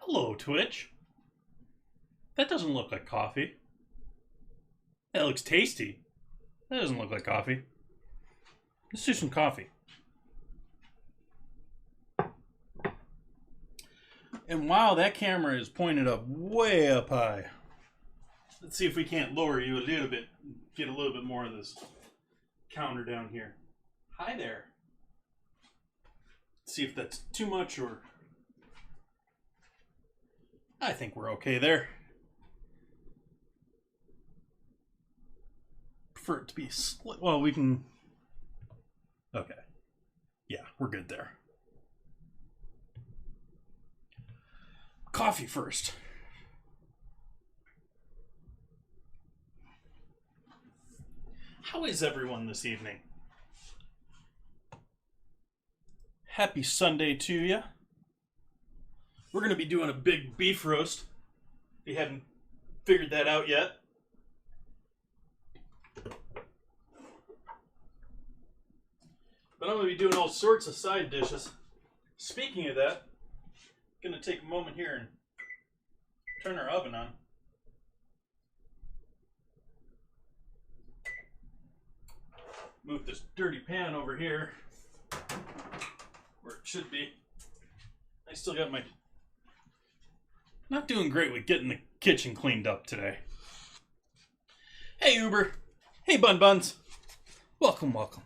Hello, Twitch. That doesn't look like coffee. That looks tasty. That doesn't look like coffee. Let's do some coffee. And wow, that camera is pointed up way up high. Let's see if we can't lower you a little bit. Get a little bit more of this counter down here. Hi there. See if that's too much or... I think we're okay there. Prefer it to be split. Well, we can... Okay. Yeah, we're good there. Coffee first. How is everyone this evening? Happy Sunday to you. We're going to be doing a big beef roast. If you haven't figured that out yet. But I'm going to be doing all sorts of side dishes. Speaking of that, I'm going to take a moment here and turn our oven on. Move this dirty pan over here where it should be. I still got my... Not doing great with getting the kitchen cleaned up today. Hey Uber. Hey Bun Buns. Welcome, welcome.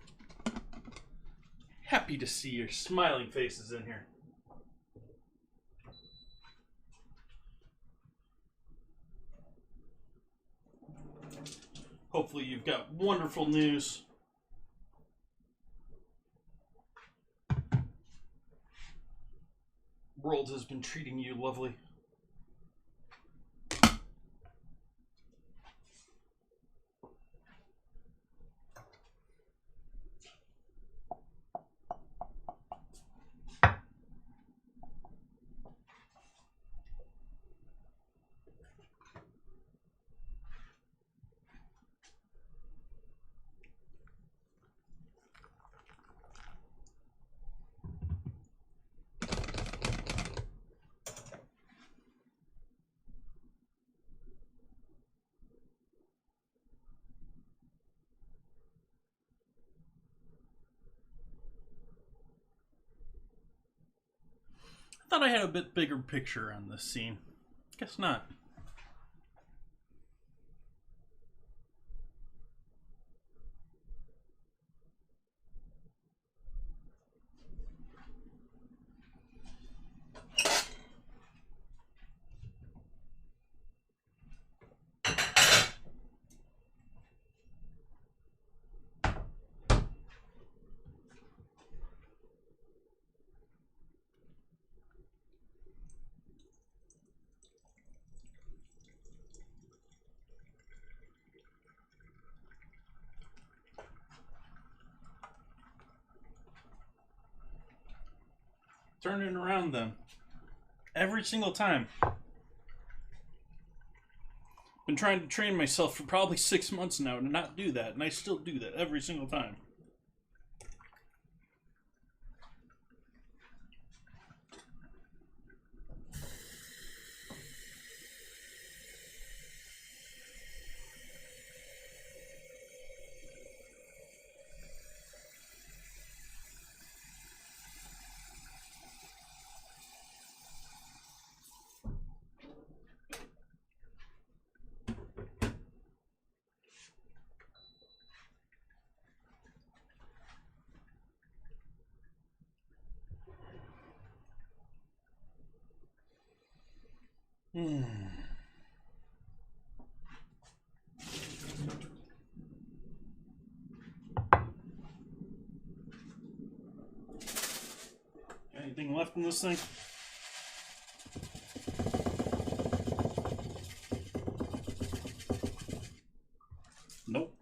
Happy to see your smiling faces in here. Hopefully you've got wonderful news. World has been treating you lovely. Thought I had a bit bigger picture on this scene. Guess not. Turn it around then. Every single time. Been trying to train myself for probably 6 months now to not do that, and I still do that every single time. Anything left in this thing? Nope.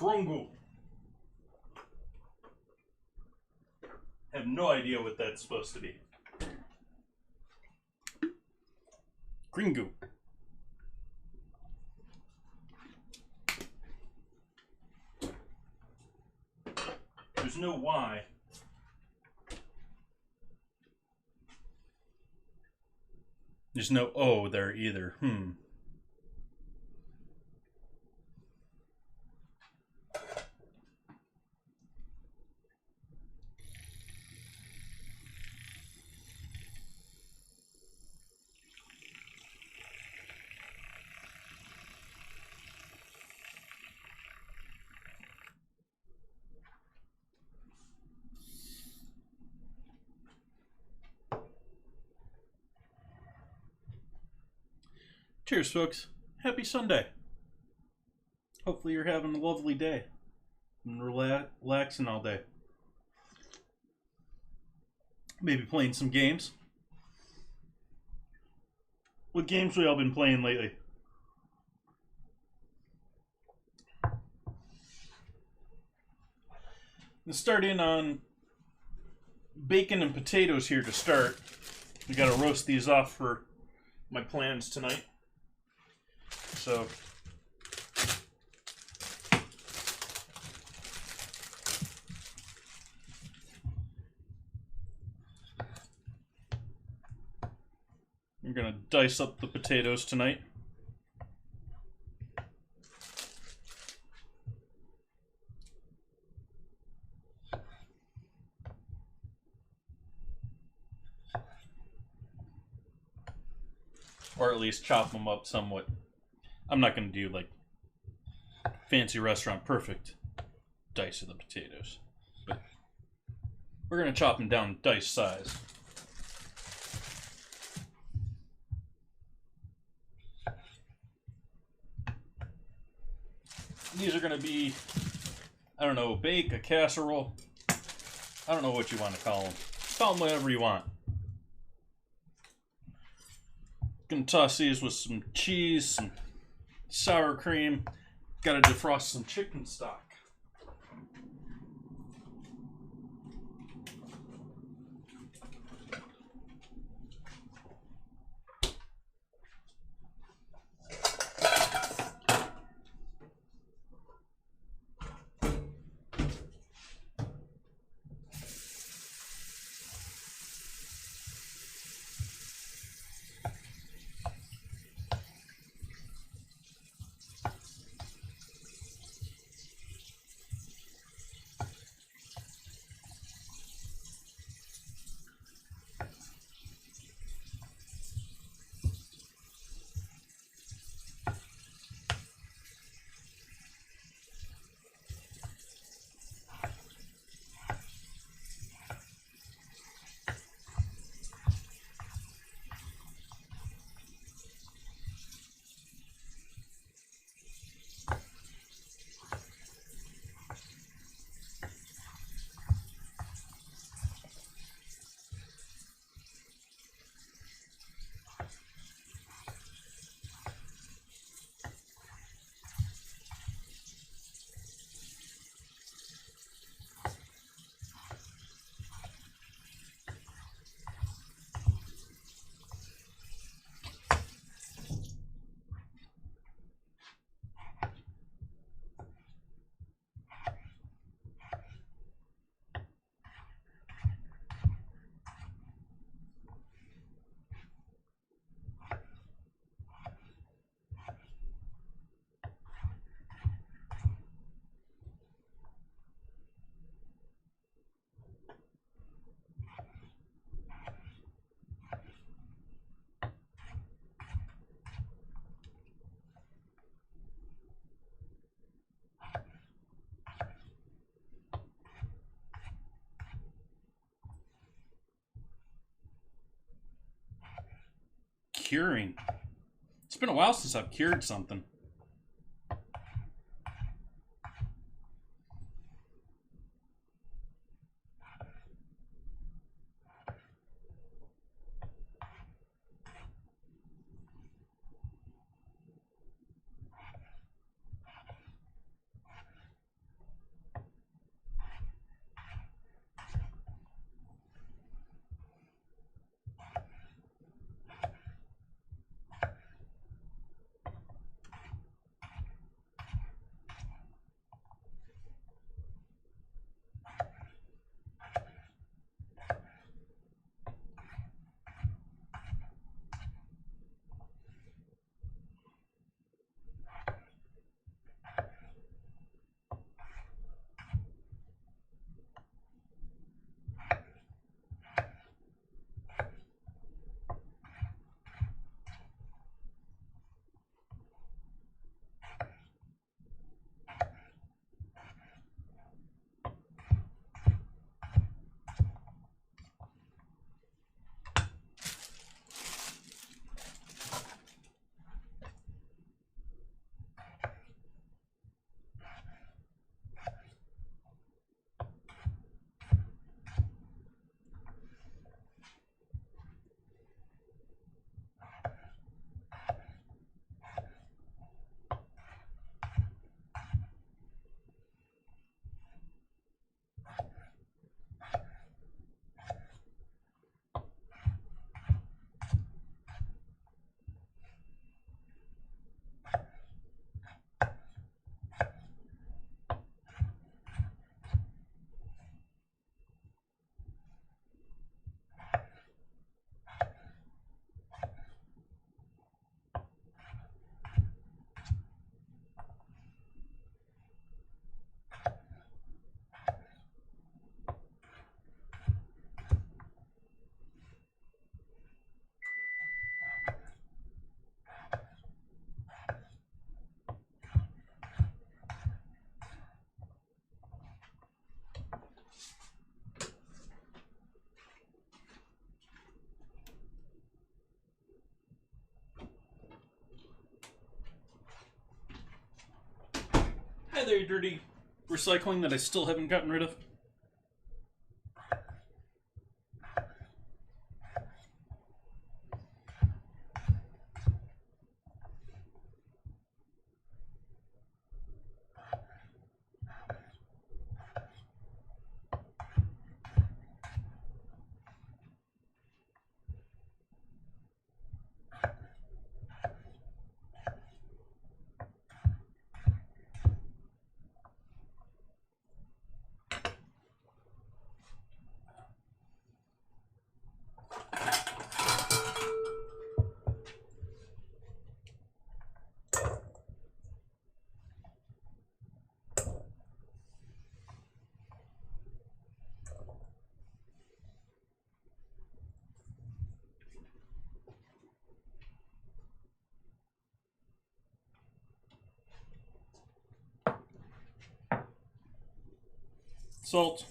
Krungu. Have no idea what that's supposed to be. Gringu. There's no Y. There's no O there either. Cheers, folks. Happy Sunday. Hopefully you're having a lovely day and relaxing all day. Maybe playing some games. What games we all been playing lately? Let's start in on bacon and potatoes here to start. We gotta roast these off for my plans tonight. So I'm gonna dice up the potatoes tonight. Or at least chop them up somewhat. I'm not going to do like fancy restaurant perfect dice of the potatoes, but we're going to chop them down dice size. These are going to be, I don't know, a bake, a casserole. I don't know what you want to call them. Call them whatever you want. Gonna toss these with some cheese, some sour cream. Gotta defrost some chicken stock. Curing. It's been a while since I've cured something. Hi there, dirty recycling that I still haven't gotten rid of. Salt.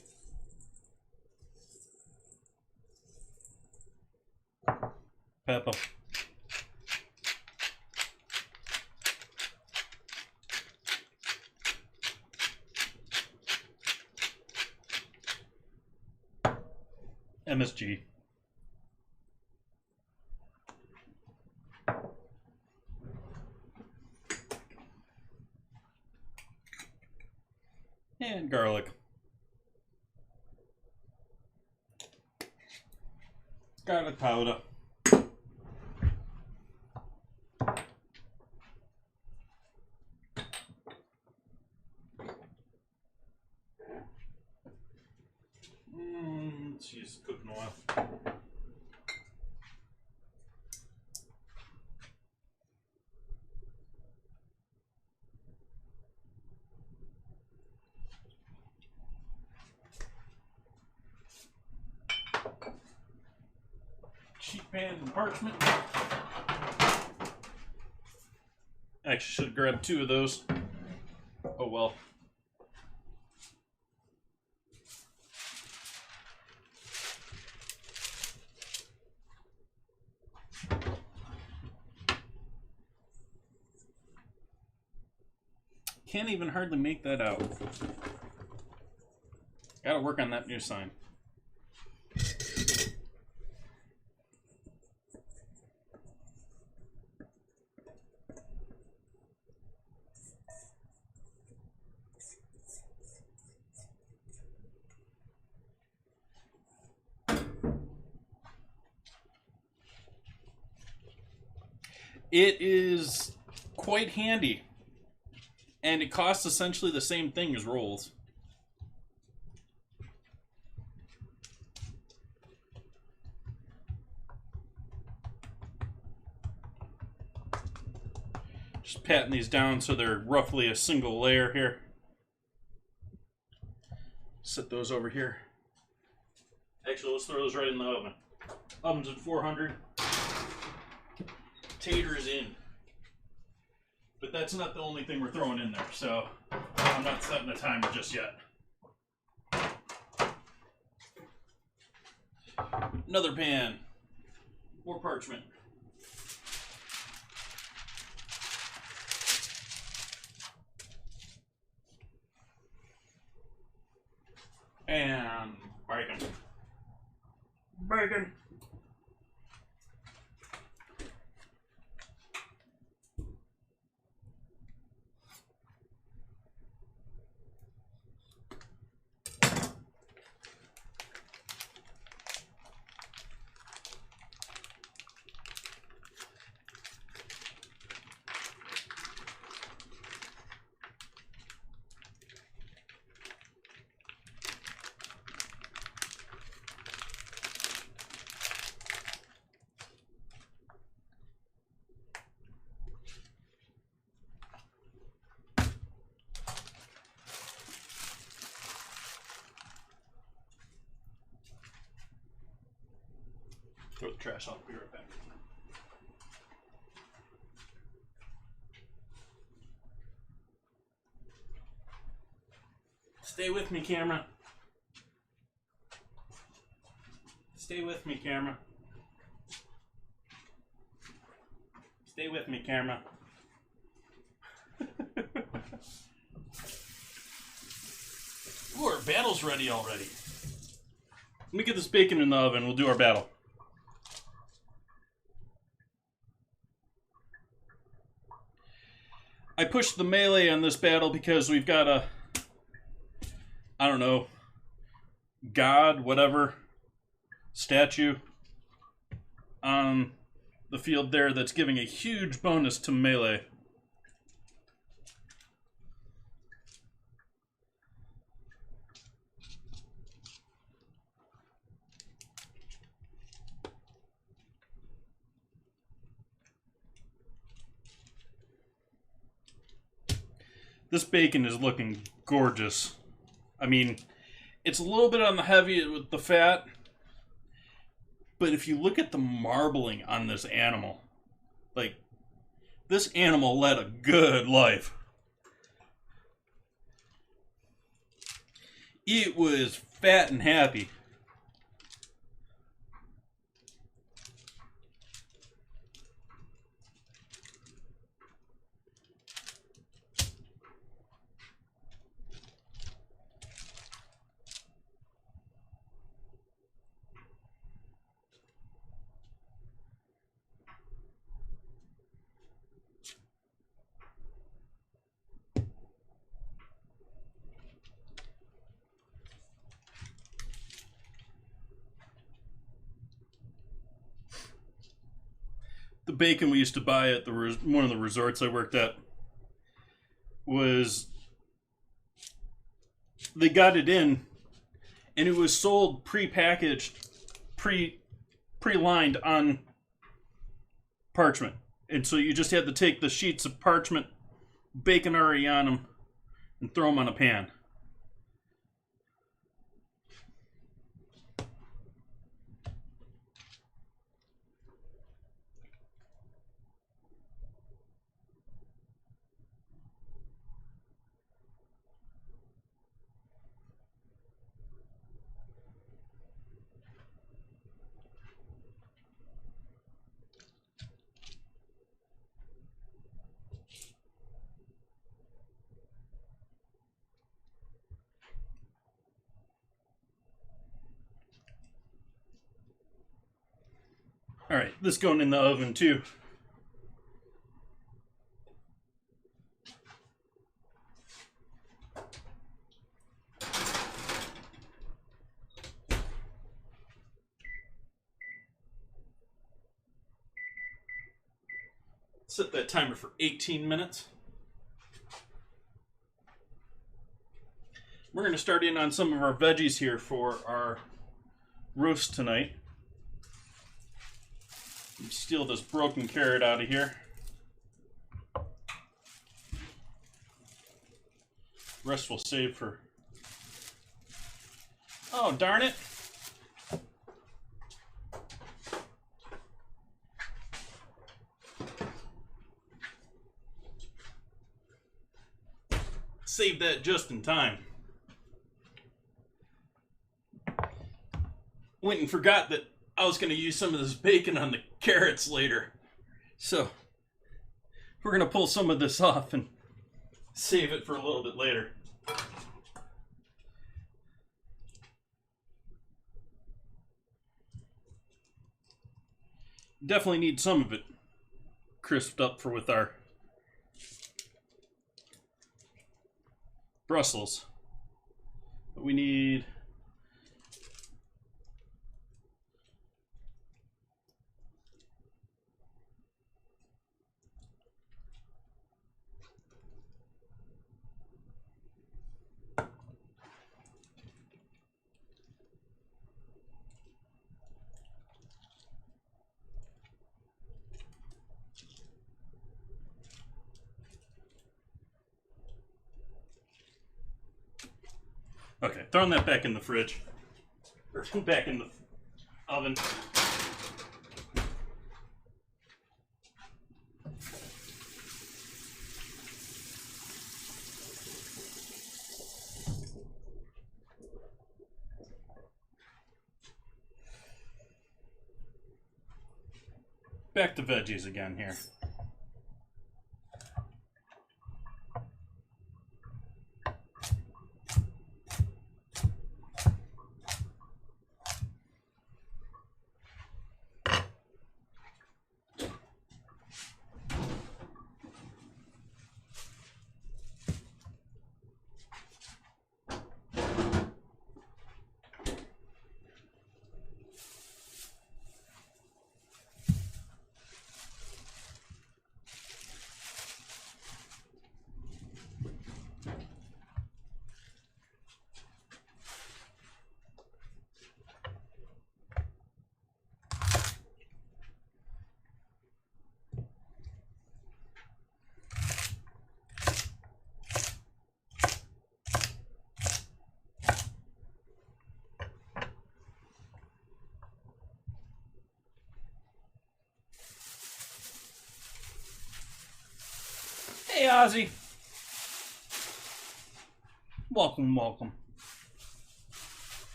Pepper. MSG. And garlic. Garlic powder. Let's use cooking oil. Sheet pan and parchment. Actually, should have grabbed 2 of those. Oh well. Can't even hardly make that out. Gotta work on that new sign. It is quite handy, and it costs essentially the same thing as rolls. Just patting these down so they're roughly a single layer here. Set those over here. Actually, let's throw those right in the oven. Oven's at 400. Taters in. But that's not the only thing we're throwing in there, so I'm not setting a timer just yet. Another pan. More parchment. And bacon. Bacon. Throw the trash out. Be right back. Stay with me, camera. Stay with me, camera. Stay with me, camera. Ooh, our battle's ready already. Let me get this bacon in the oven. We'll do our battle. I pushed the melee on this battle because we've got a, I don't know, god, whatever, statue on the field there that's giving a huge bonus to melee. This bacon is looking gorgeous. I mean, it's a little bit on the heavy with the fat, but if you look at the marbling on this animal, like, this animal led a good life. It was fat and happy. The bacon we used to buy at one of the resorts I worked at was, they got it in and it was sold pre-packaged, pre-lined on parchment. And so you just had to take the sheets of parchment, bacon already on them, and throw them on a pan. All right, this going in the oven too. Set that timer for 18 minutes. We're going to start in on some of our veggies here for our roast tonight. Steal this broken carrot out of here. Rest we'll save for... Oh, darn it! Save that just in time. Went and forgot that I was going to use some of this bacon on the carrots later. So, we're going to pull some of this off and save it for a little bit later. Definitely need some of it crisped up for with our Brussels. But we need... Okay, throwing that back in the fridge. Or back in the oven. Back to veggies again here. Hey, Ozzy. Welcome, welcome.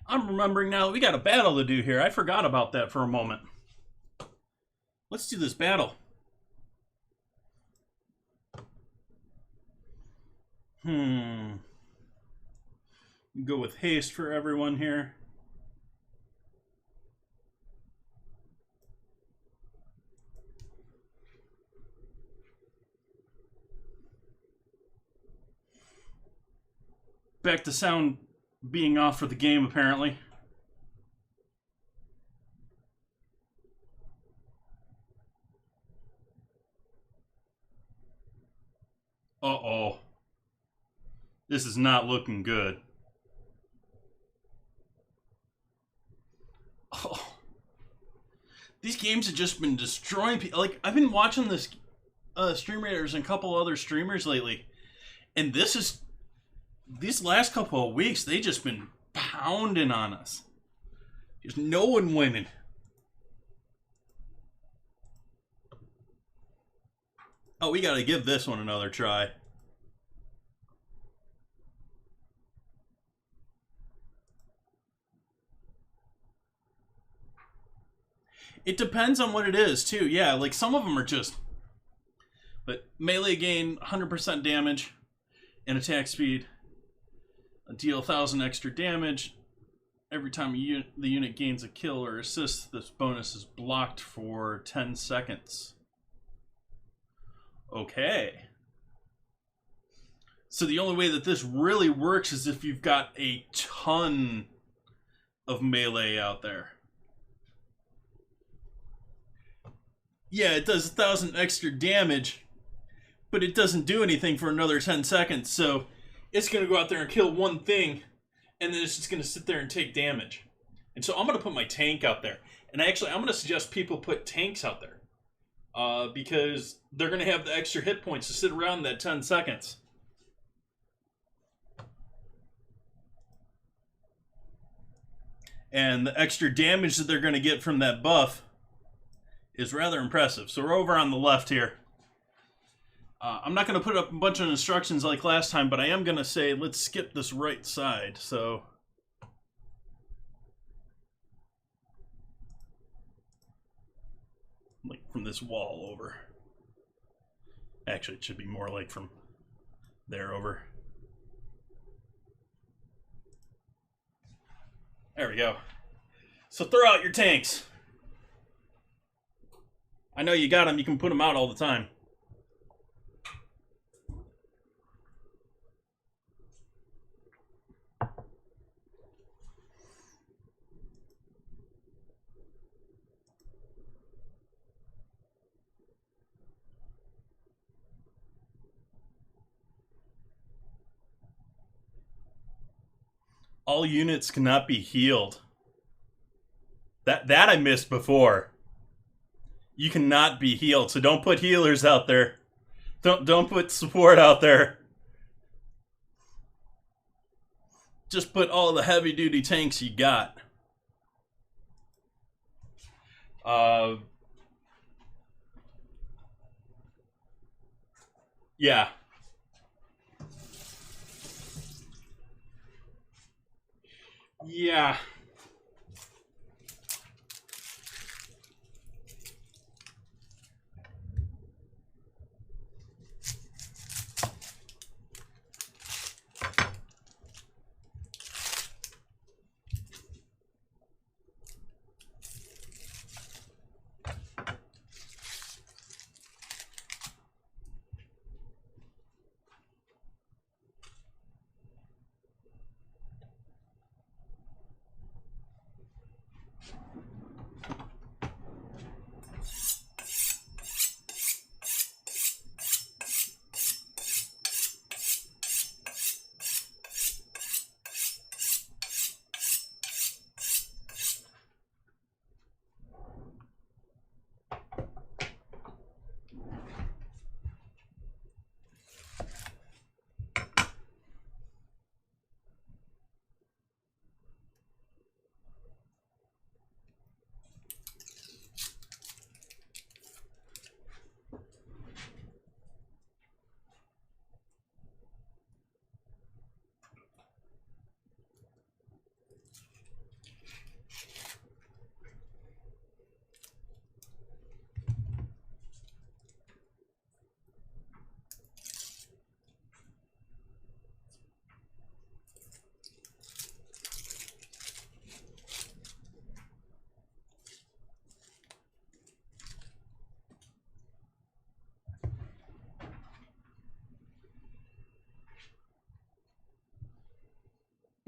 I'm remembering now that we got a battle to do here. I forgot about that for a moment. Let's do this battle. Go with haste for everyone here. Back to sound being off for the game, apparently. Uh-oh. This is not looking good. Oh. These games have just been destroying people. Like, I've been watching this Stream Raiders and a couple other streamers lately, and these last couple of weeks, they just been pounding on us. There's no one winning. Oh, we gotta give this one another try. It depends on what it is, too. Yeah, like some of them are just... But melee gain 100% damage and attack speed. Deal 1,000 extra damage. Every time the unit gains a kill or assist, this bonus is blocked for 10 seconds. Okay. So the only way that this really works is if you've got a ton of melee out there. Yeah, it does 1,000 extra damage, but it doesn't do anything for another 10 seconds, so it's going to go out there and kill one thing, and then it's just going to sit there and take damage. And so I'm going to put my tank out there. And actually, I'm going to suggest people put tanks out there, because they're going to have the extra hit points to sit around that 10 seconds. And the extra damage that they're going to get from that buff is rather impressive. So we're over on the left here. I'm not going to put up a bunch of instructions like last time, but I am going to say let's skip this right side. So like from this wall over. Actually, it should be more like from there over. There we go. So throw out your tanks. I know you got them. You can put them out all the time. All units cannot be healed. That I missed before. You cannot be healed, so don't put healers out there. Don't put support out there. Just put all the heavy duty tanks you got. Yeah. Yeah.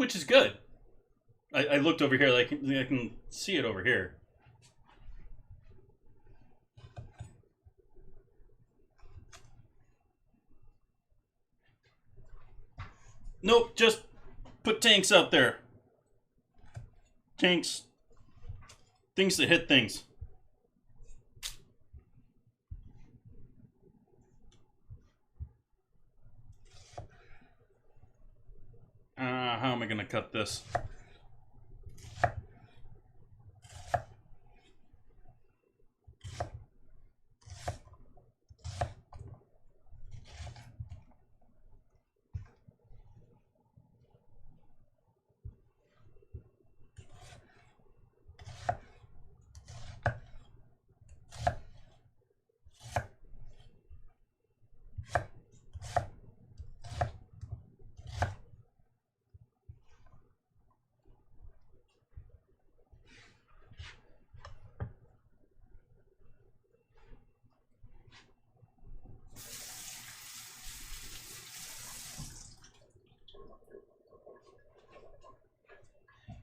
which is good. I looked over here, like I can see it over here. Nope, just put tanks out there. Tanks. Things that hit things. How am I going to cut this?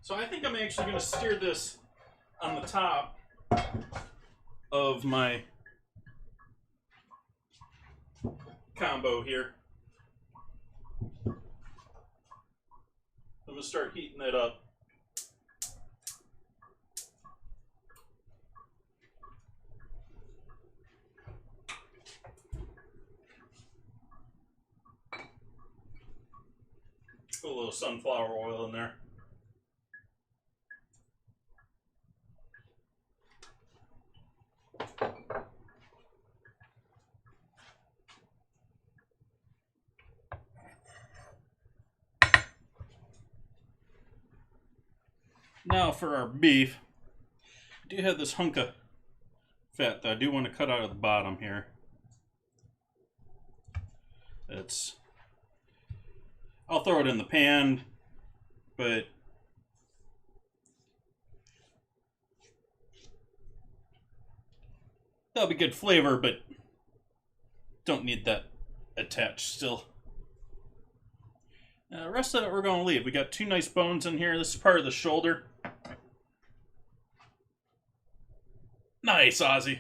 So I think I'm actually going to steer this on the top of my combo here. I'm going to start heating it up. Put a little sunflower oil in there. Now for our beef, I do have this hunk of fat that I do want to cut out of the bottom here. I'll throw it in the pan, but that'll be good flavor, but don't need that attached still. The rest of it we're going to leave. We got two nice bones in here. This is part of the shoulder. Nice, Ozzy.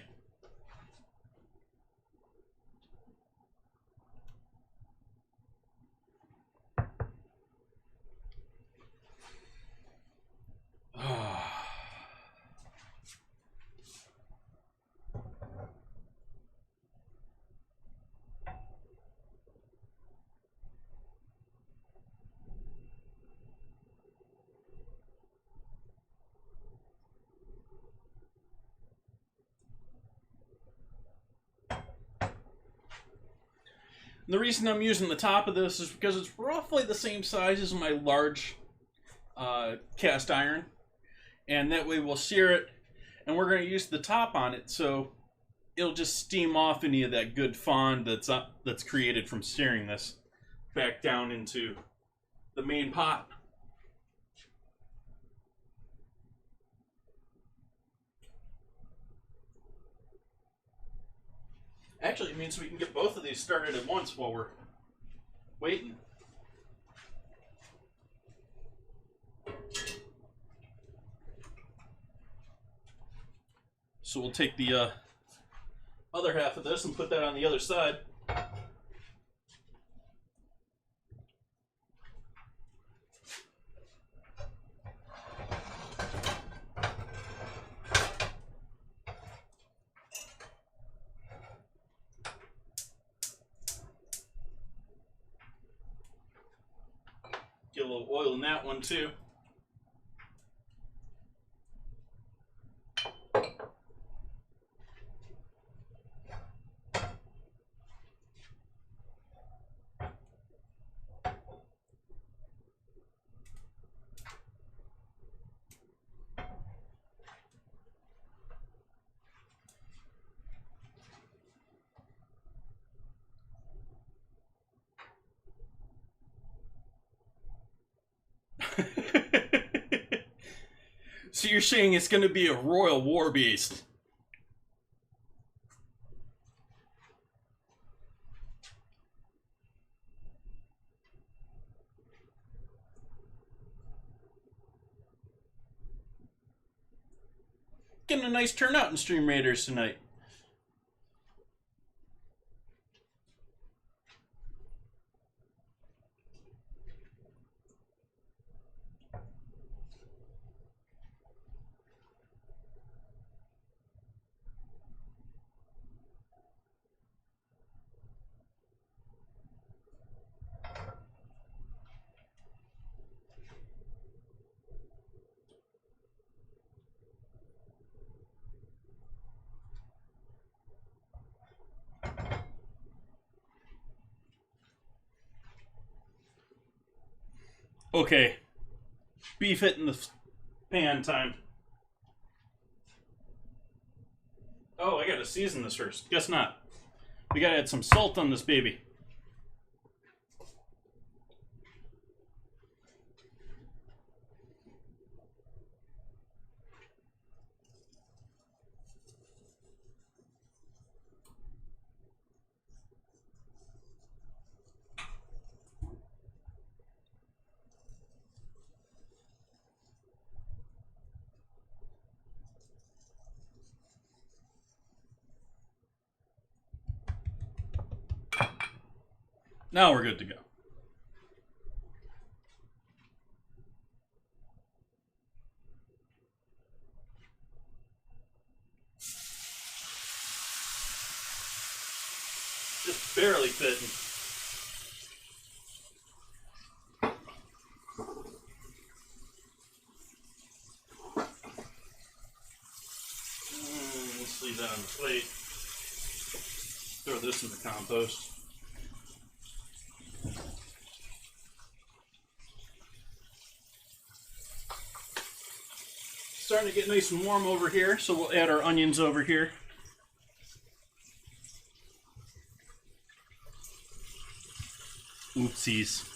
The reason I'm using the top of this is because it's roughly the same size as my large cast iron, and that way we'll sear it, and we're going to use the top on it so it'll just steam off any of that good fond that's created from searing this back down into the main pot. Actually, it means we can get both of these started at once while we're waiting. So we'll take the other half of this and put that on the other side. Get a little oil in that one too. So you're saying it's going to be a royal war beast? getting a nice turnout in Stream Raiders tonight. Okay, beef hitting the pan time. Oh, I gotta season this first. Guess not. We gotta add some salt on this baby. Now we're good to go. Just barely fitting. Let's leave that on the plate. Throw this in the compost. Starting to get nice and warm over here, so we'll add our onions over here. Oopsies.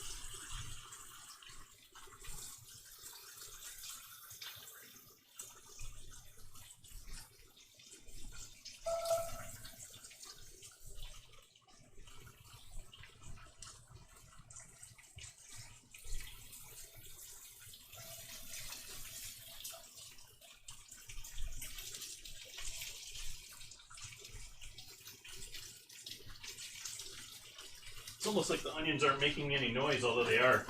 It's almost like the onions aren't making any noise, although they are.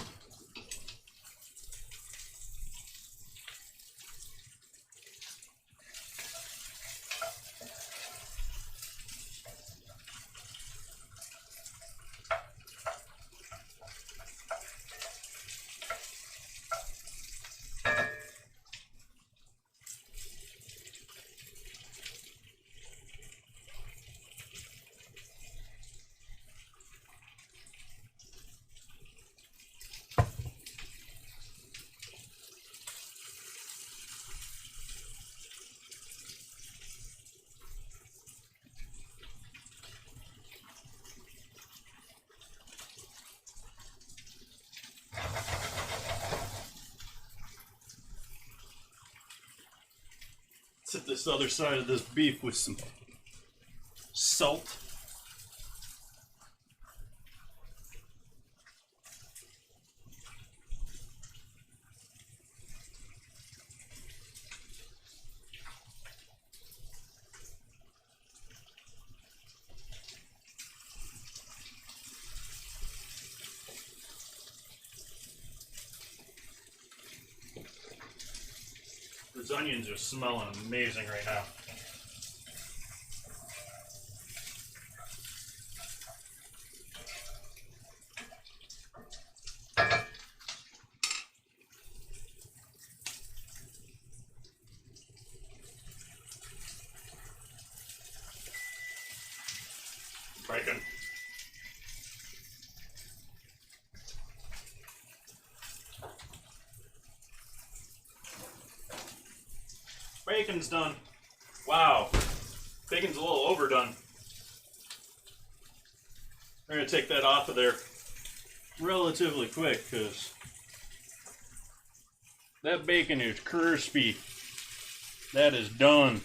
Let's hit this other side of this beef with some salt. These onions are smelling amazing right now. Bacon. Bacon's done. Wow. Bacon's a little overdone. We're going to take that off of there relatively quick because that bacon is crispy. That is done.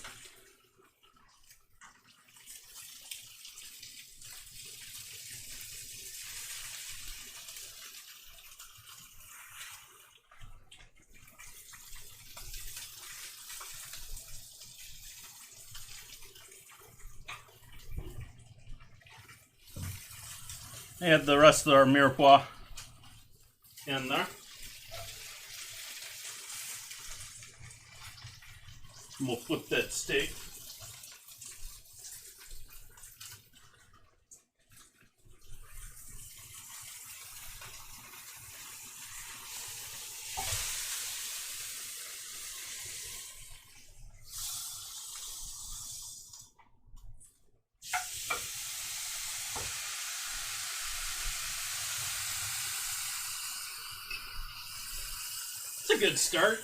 Add the rest of our mirepoix in there. And we'll flip that steak. It's a good start.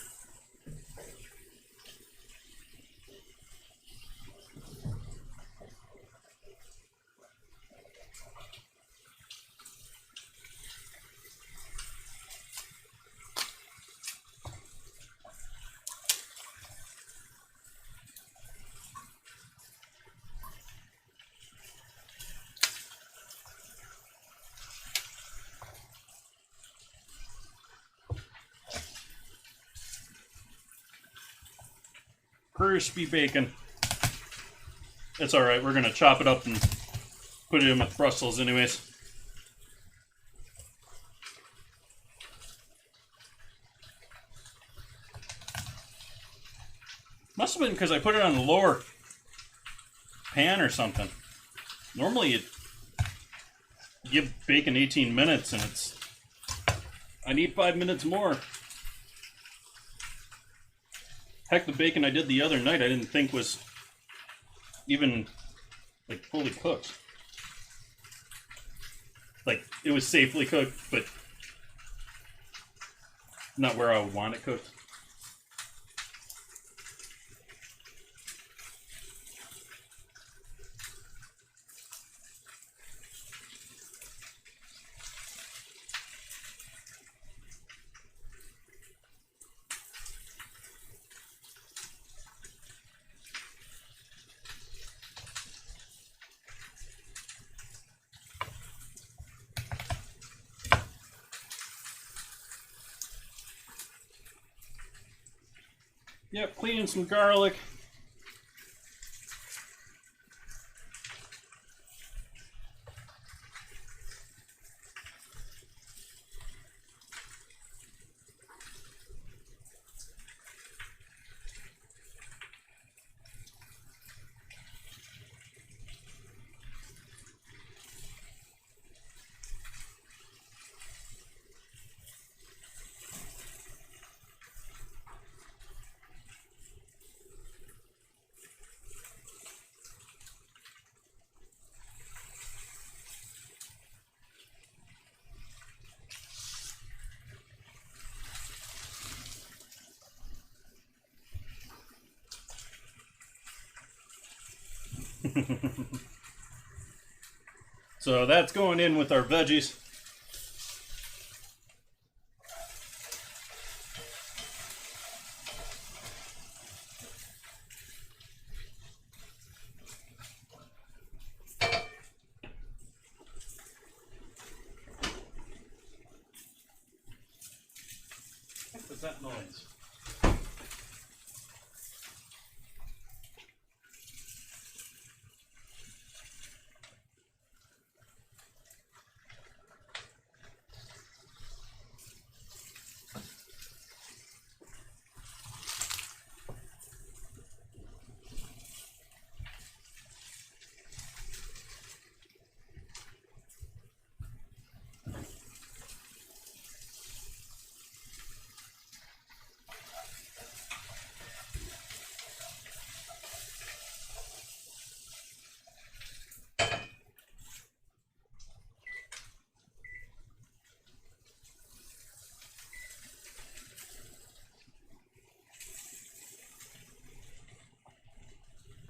Crispy bacon. It's alright, we're gonna chop it up and put it in with Brussels anyways. Must have been because I put it on the lower pan or something. Normally you give bacon 18 minutes and it's... I need 5 minutes more. Heck, the bacon I did the other night I didn't think was even like fully cooked. Like, it was safely cooked, but not where I would want it cooked. Yep, cleaning some garlic. So that's going in with our veggies. What was that noise?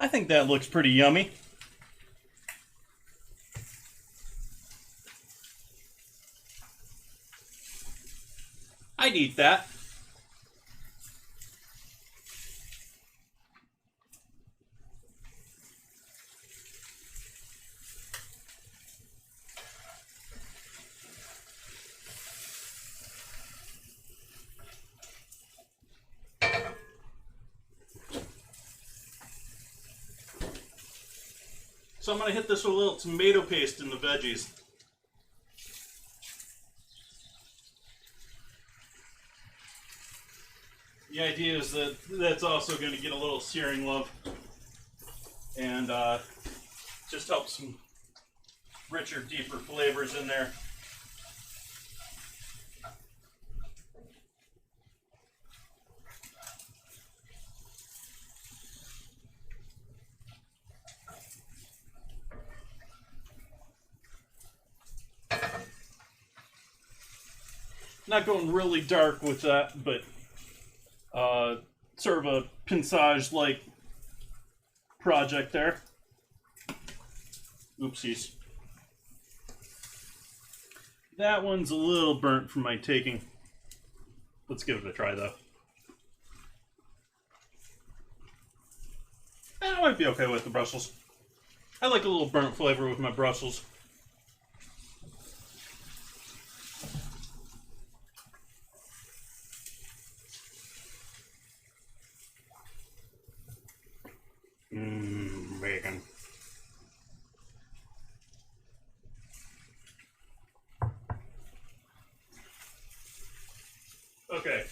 I think that looks pretty yummy. I'd eat that. So I'm going to hit this with a little tomato paste in the veggies. The idea is that that's also going to get a little searing love and just help some richer, deeper flavors in there. Not going really dark with that, but sort of a pinçage-like project there. Oopsies. That one's a little burnt from my taking. Let's give it a try, though. I might be okay with the Brussels. I like a little burnt flavor with my Brussels. Bacon. Okay.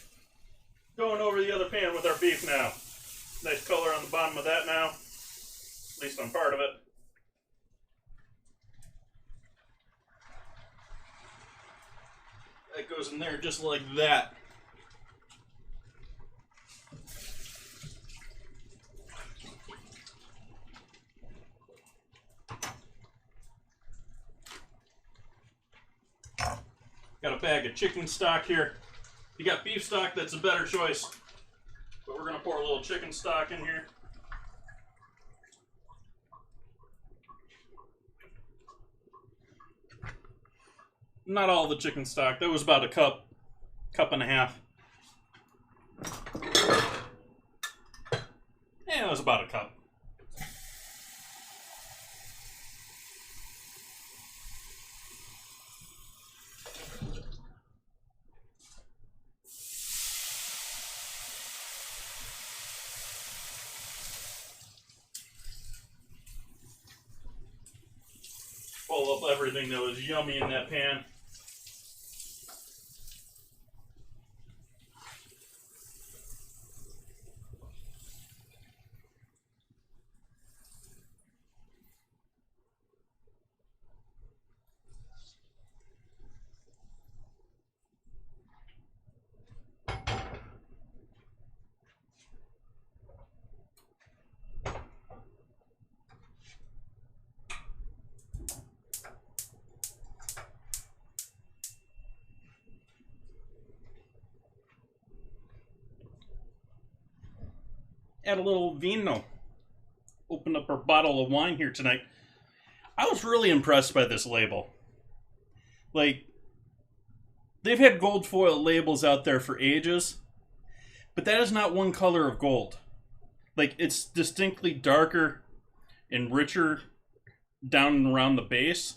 Going over the other pan with our beef now. Nice color on the bottom of that now. At least on part of it. That goes in there just like that. Got a bag of chicken stock here. If you got beef stock, that's a better choice. But we're going to pour a little chicken stock in here. Not all the chicken stock. That was about a cup and a half. Yeah, it was about a cup. Pull up everything that was yummy in that pan. Add a little vino. Open up our bottle of wine here tonight. I was really impressed by this label. Like, they've had gold foil labels out there for ages, but that is not one color of gold. Like, it's distinctly darker and richer down and around the base,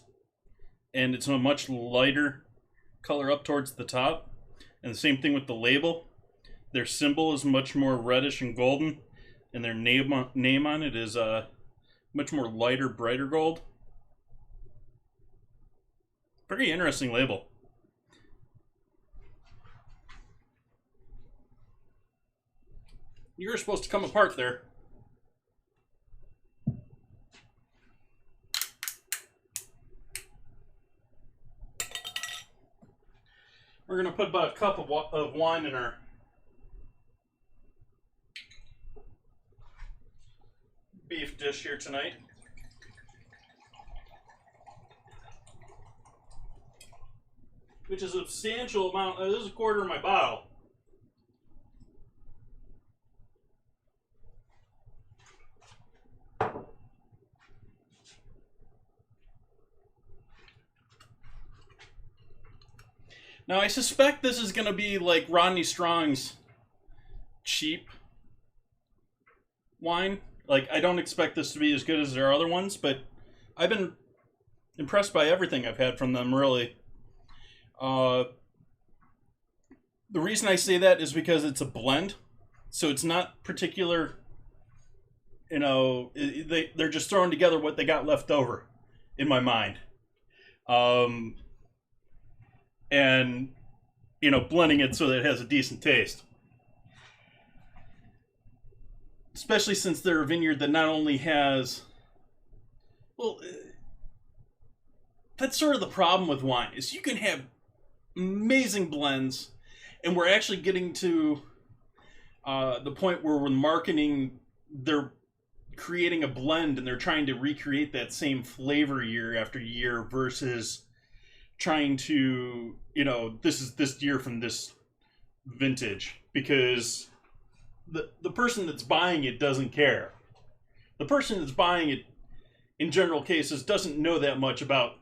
and it's a much lighter color up towards the top. And the same thing with the label. Their symbol is much more reddish and golden, and their name on it is much more lighter, brighter gold. Very interesting label. You're supposed to come apart there. We're going to put about a cup of wine in our beef dish here tonight. Which is a substantial amount. This is a quarter of my bottle. Now, I suspect this is going to be like Rodney Strong's cheap wine. Like, I don't expect this to be as good as their other ones, but I've been impressed by everything I've had from them, really. The reason I say that is because it's a blend, so it's not particular, you know, they're just throwing together what they got left over, in my mind. And, you know, blending it so that it has a decent taste. especially since they're a vineyard that not only has, well, that's sort of the problem with wine, is you can have amazing blends, and we're actually getting to the point where we're marketing, they're creating a blend and they're trying to recreate that same flavor year after year versus trying to, this is this year from this vintage, because the person that's buying it doesn't care. The person that's buying it, in general cases, doesn't know that much about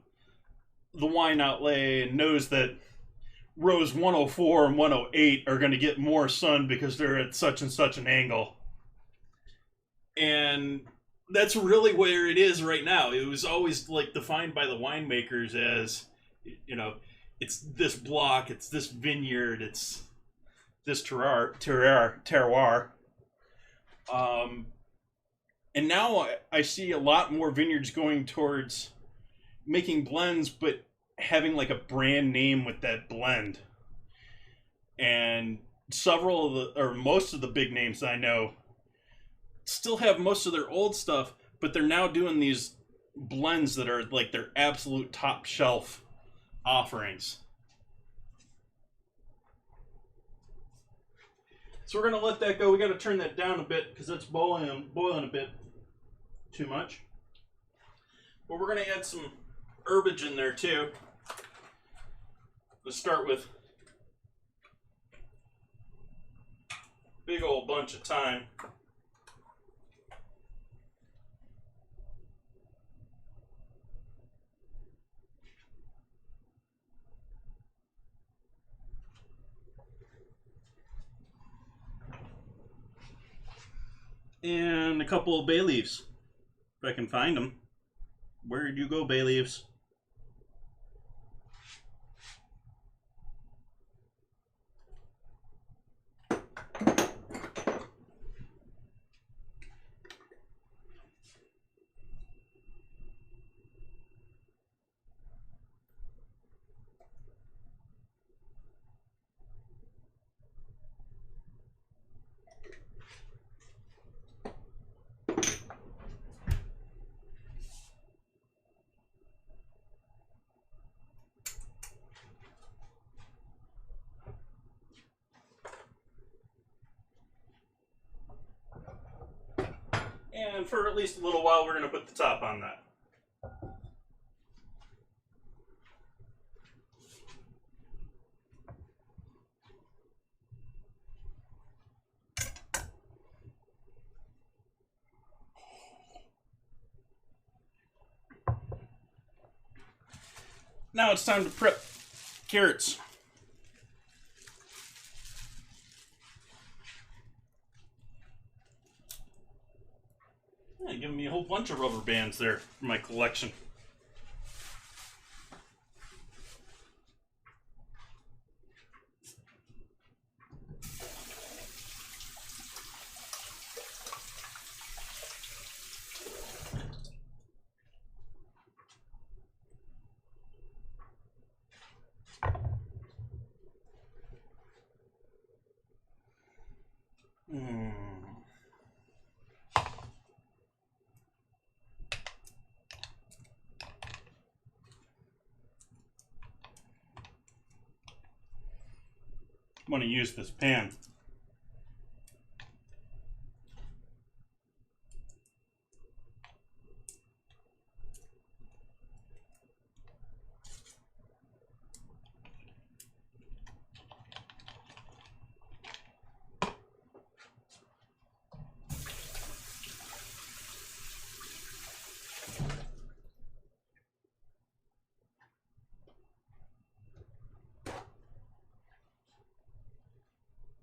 the wine outlay and knows that rows 104 and 108 are going to get more sun because they're at such and such an angle. And that's really where it is right now. It was always like defined by the winemakers as, it's this block, it's this vineyard, it's this terroir. And now I see a lot more vineyards going towards making blends, but having like a brand name with that blend. And most of the big names I know still have most of their old stuff, but they're now doing these blends that are like their absolute top shelf offerings. So we're going to let that go. We got to turn that down a bit because it's boiling a bit too much. But we're going to add some herbage in there too. Let's start with a big old bunch of thyme. And a couple of bay leaves, if I can find them. Where'd you go, bay leaves? And for at least a little while, we're going to put the top on that. Now it's time to prep carrots. Yeah, giving me a whole bunch of rubber bands there for my collection. I'm going to use this pan.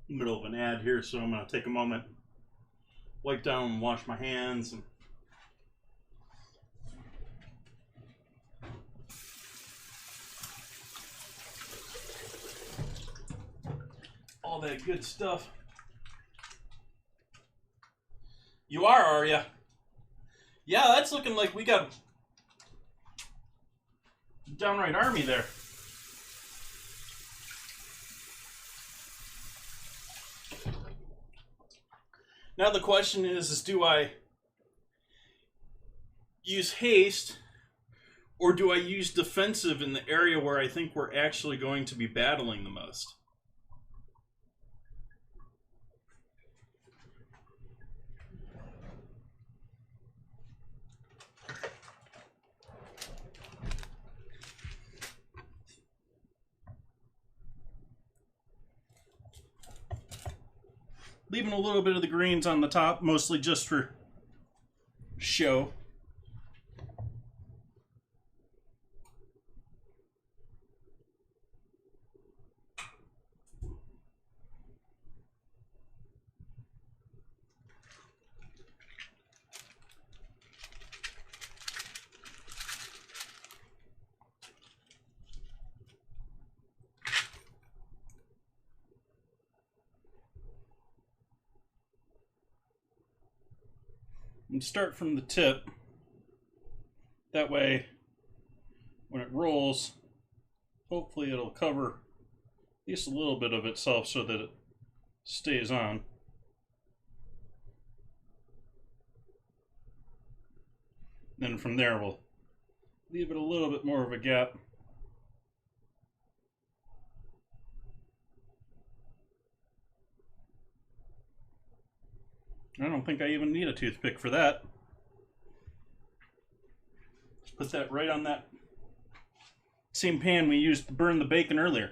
Middle of an ad here, so I'm going to take a moment, wipe down and wash my hands, and all that good stuff. You are you? Yeah, that's looking like we got a downright army there. Now the question is do I use haste or do I use defensive in the area where I think we're actually going to be battling the most? Leaving a little bit of the greens on the top, mostly just for show. And start from the tip. That way, when it rolls, hopefully it'll cover at least a little bit of itself so that it stays on. Then from there, we'll leave it a little bit more of a gap. I don't think I even need a toothpick for that. Just put that right on that same pan we used to burn the bacon earlier.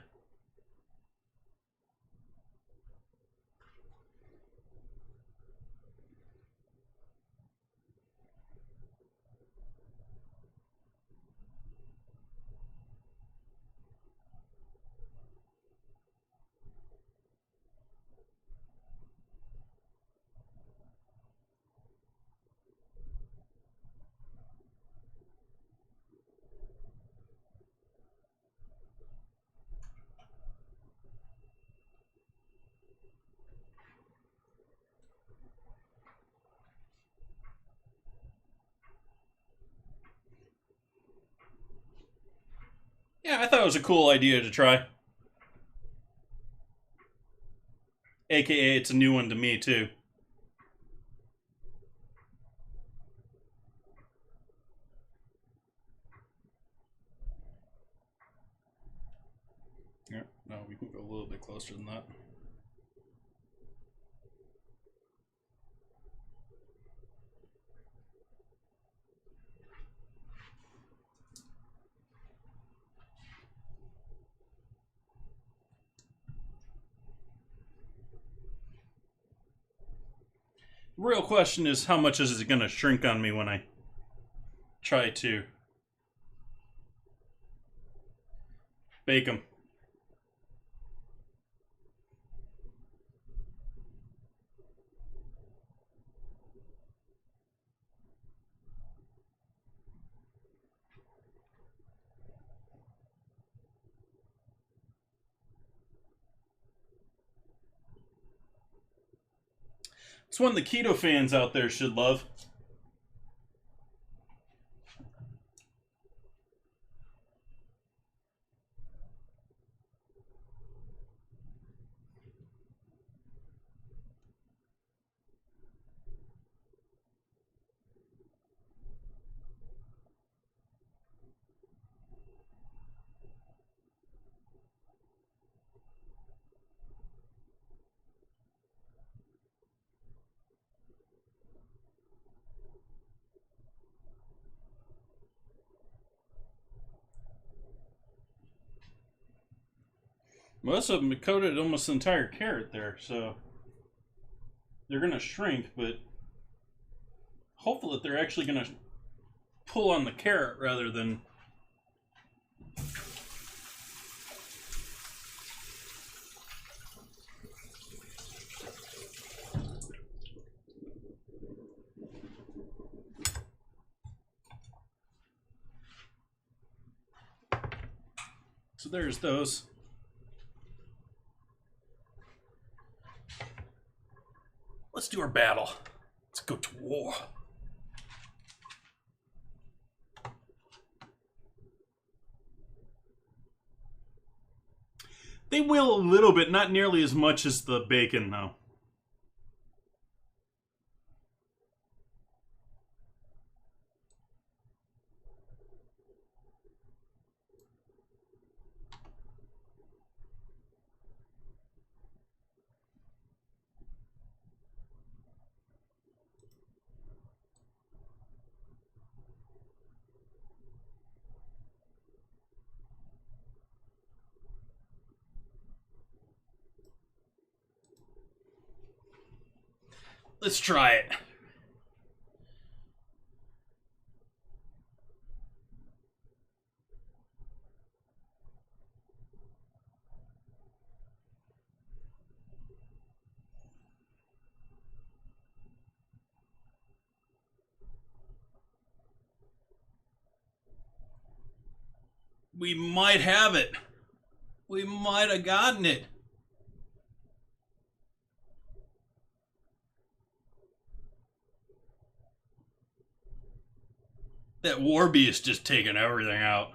Yeah, I thought it was a cool idea to try. AKA, it's a new one to me, too. Yeah, no, we can go a little bit closer than that. The real question is how much is it going to shrink on me when I try to bake them. It's one the keto fans out there should love. Most of them coated almost the entire carrot there, so they're going to shrink, but hopefully they're actually going to pull on the carrot rather than so there's those. Let's do our battle. Let's go to war. They will a little bit, not nearly as much as the bacon, though. Let's try it. We might have it. We might have gotten it. That Warby is just taking everything out.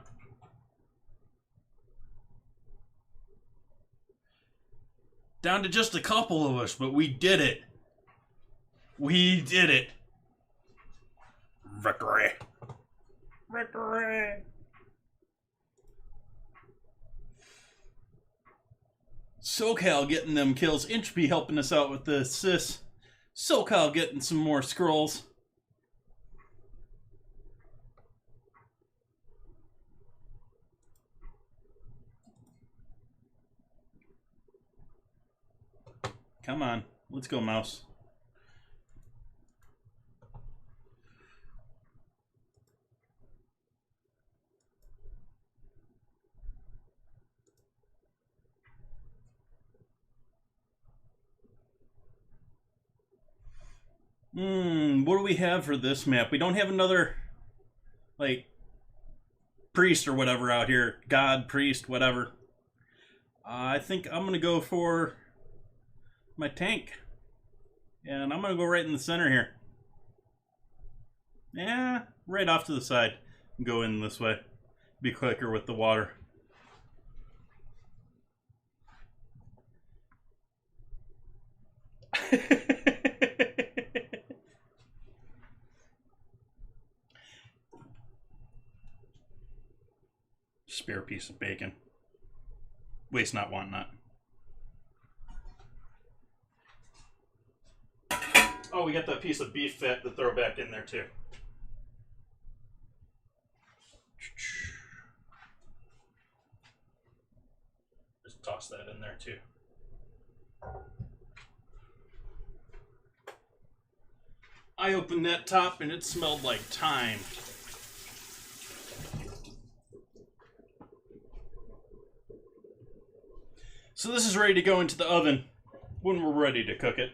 Down to just a couple of us, but we did it. We did it. Victory. Victory. SoCal getting them kills. Entropy helping us out with the assists. SoCal getting some more scrolls. Come on. Let's go, mouse. What do we have for this map? We don't have another, like, priest or whatever out here. God, priest, whatever. I think I'm going to go for my tank. And I'm going to go right in the center here. Yeah, right off to the side. Go in this way. Be quicker with the water. Spare piece of bacon. Waste not, want not. Oh, we got that piece of beef fat to throw back in there too. Just toss that in there too. I opened that top and it smelled like thyme. So this is ready to go into the oven when we're ready to cook it.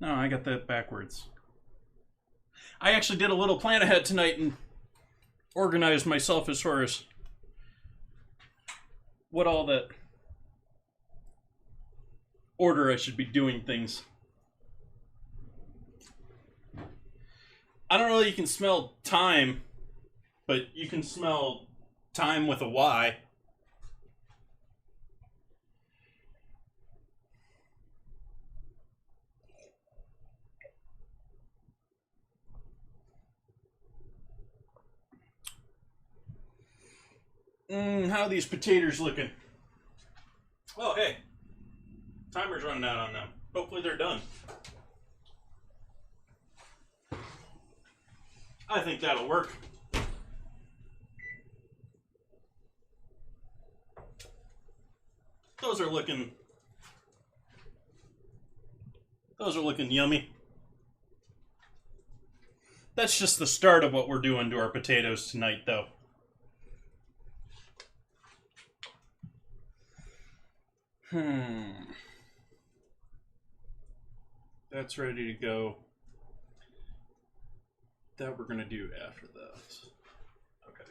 No, I got that backwards. I actually did a little plan ahead tonight and organized myself as far as what all that order I should be doing things. I don't know that you can smell thyme, but you can smell time with a Y. How are these potatoes looking? Oh, hey. Timer's running out on them. Hopefully they're done. I think that'll work. Those are looking yummy. That's just the start of what we're doing to our potatoes tonight, though. That's ready to go. That we're going to do after that. Okay.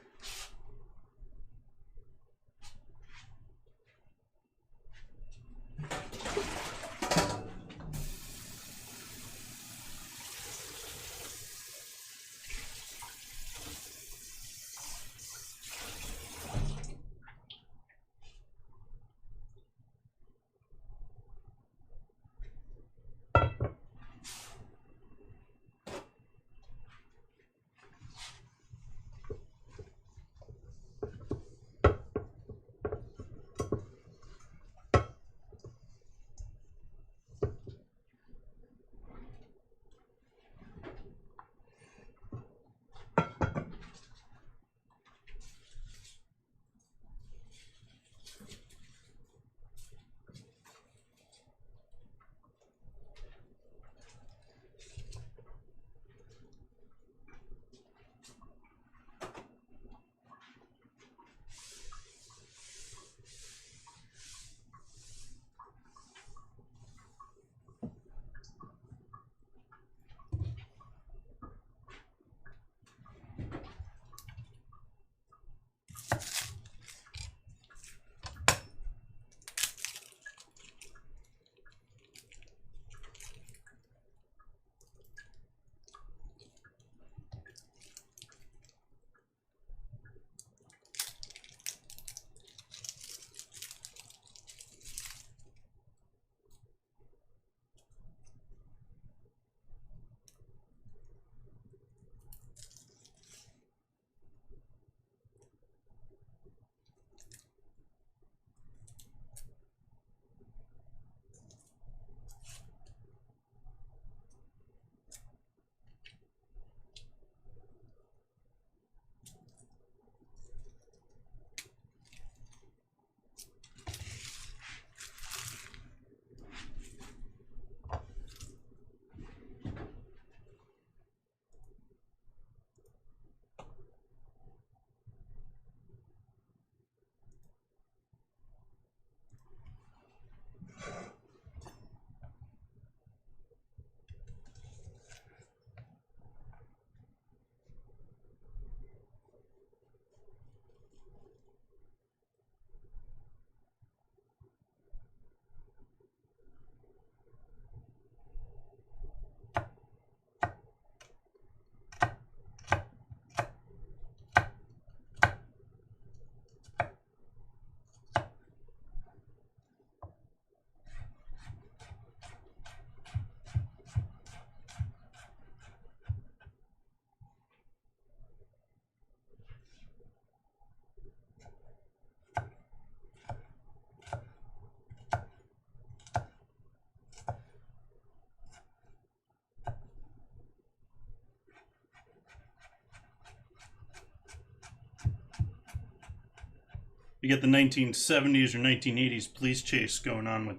You get the 1970s or 1980s police chase going on with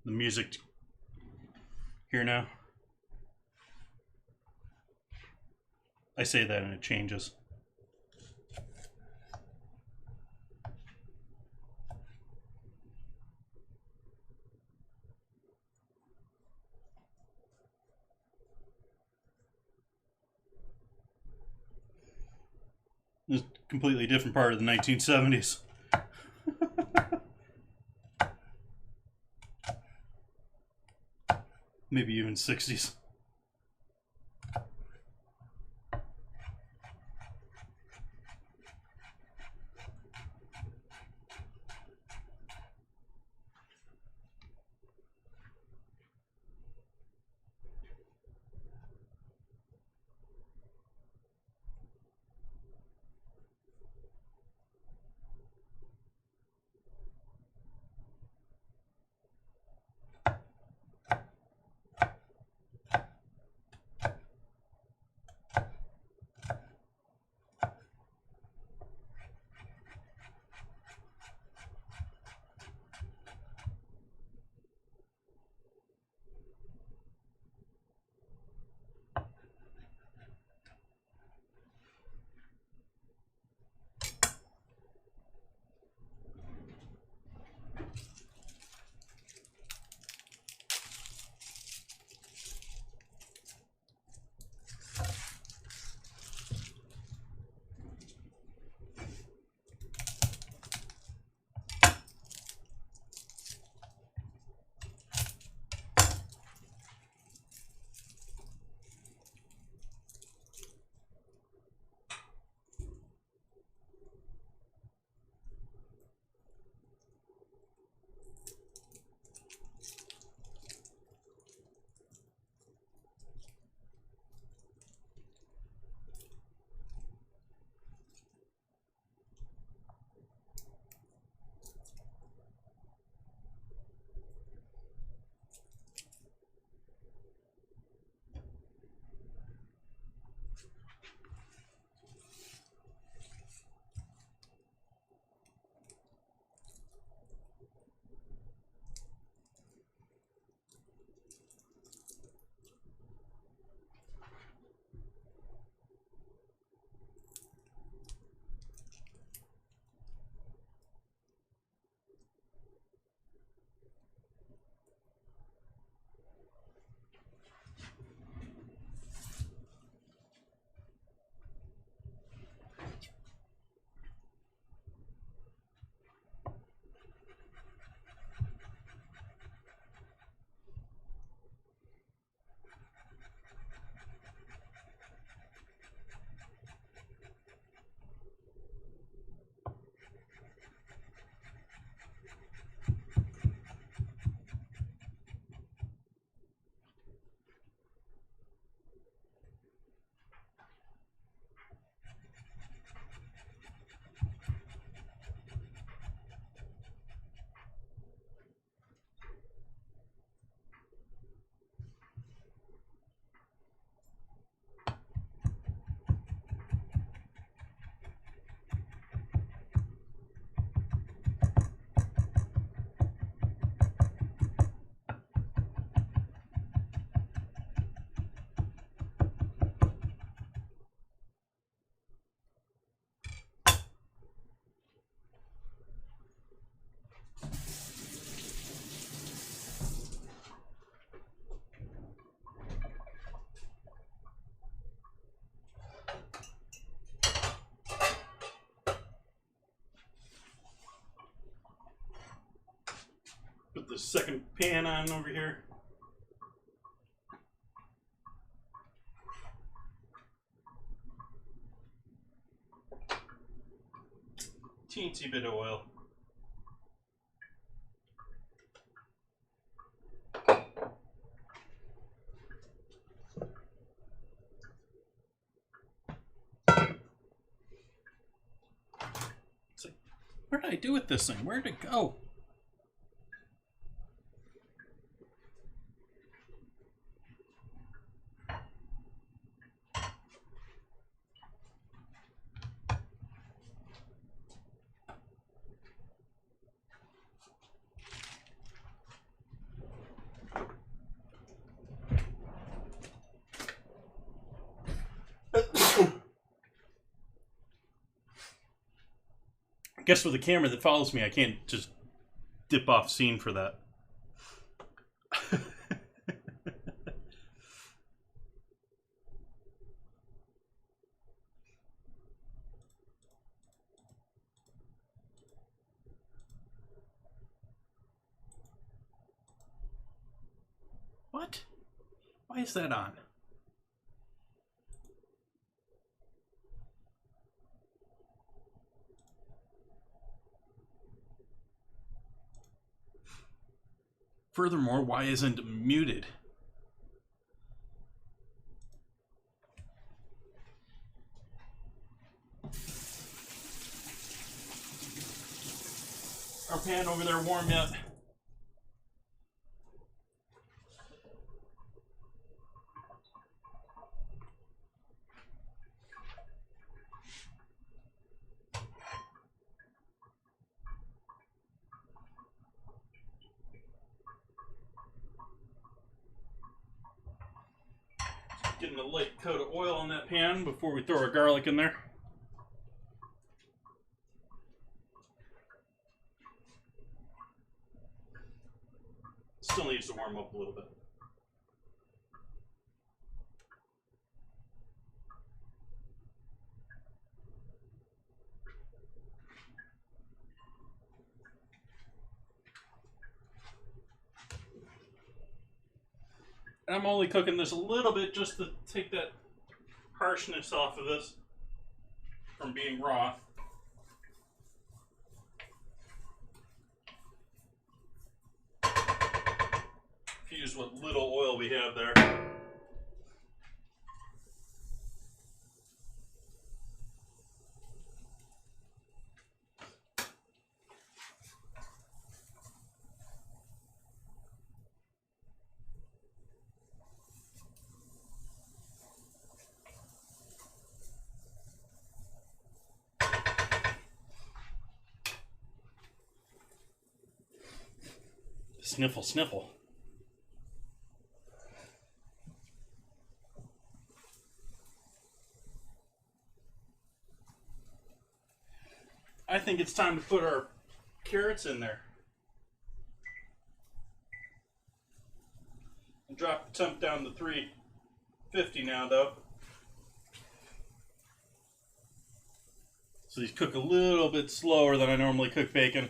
the music here now. I say that and it changes. It's a completely different part of the 1970s. Maybe even 60s. Put the second pan on over here. Teensy bit of oil. It's like, what did I do with this thing? Where did it go? guess with a camera that follows me, I can't just dip off scene for that. What? Why is that on? Furthermore, why isn't it muted? Our pan over there warm yet? Getting a light coat of oil on that pan before we throw our garlic in there. Still needs to warm up a little bit. I'm only cooking this a little bit just to take that harshness off of this from being raw. Use what little oil we have there. Sniffle, sniffle. I think it's time to put our carrots in there. And drop the temp down to 350 now, though. So these cook a little bit slower than I normally cook bacon.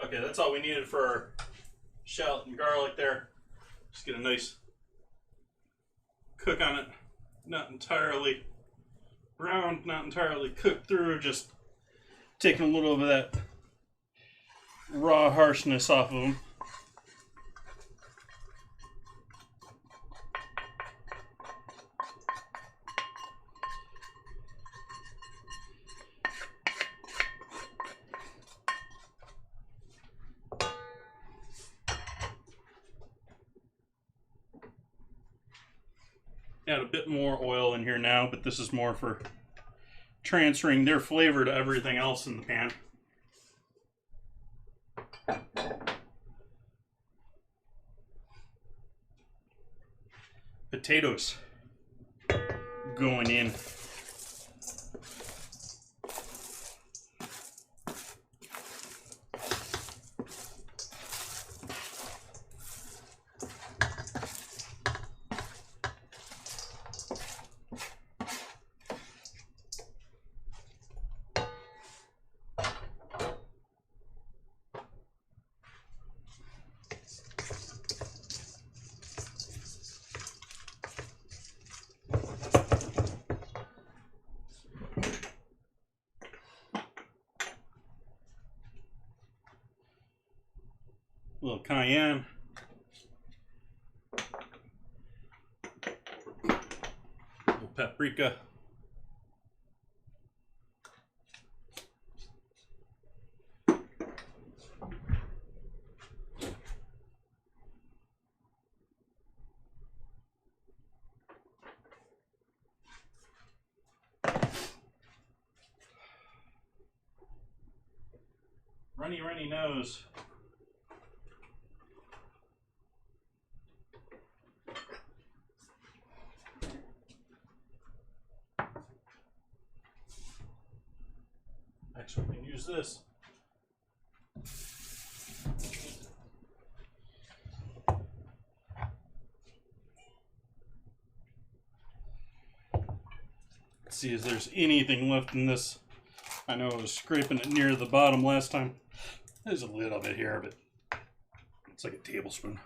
Okay, that's all we needed for our shallot and garlic there. Just get a nice cook on it. Not entirely browned, not entirely cooked through, just taking a little bit of that raw harshness off of them. Add a bit more oil in here now, but this is more for transferring their flavor to everything else in the pan. Potatoes going in. A little cayenne. A little paprika. runny nose. Actually, we can use this. Let's see if there's anything left in this. I know I was scraping it near the bottom last time. There's a little bit here, but it's like a tablespoon.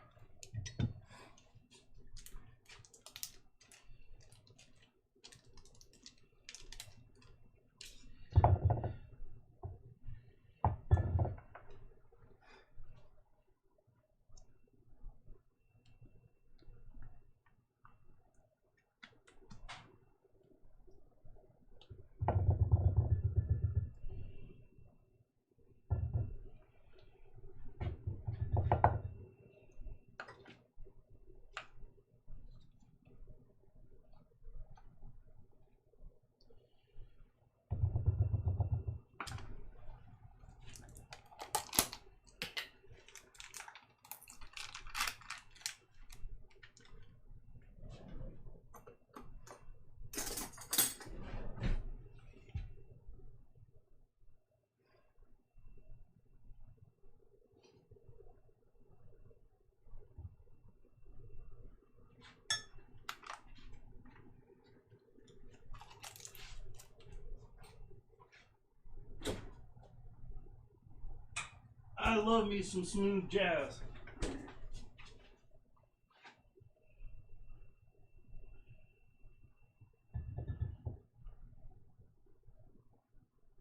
I love me some smooth jazz.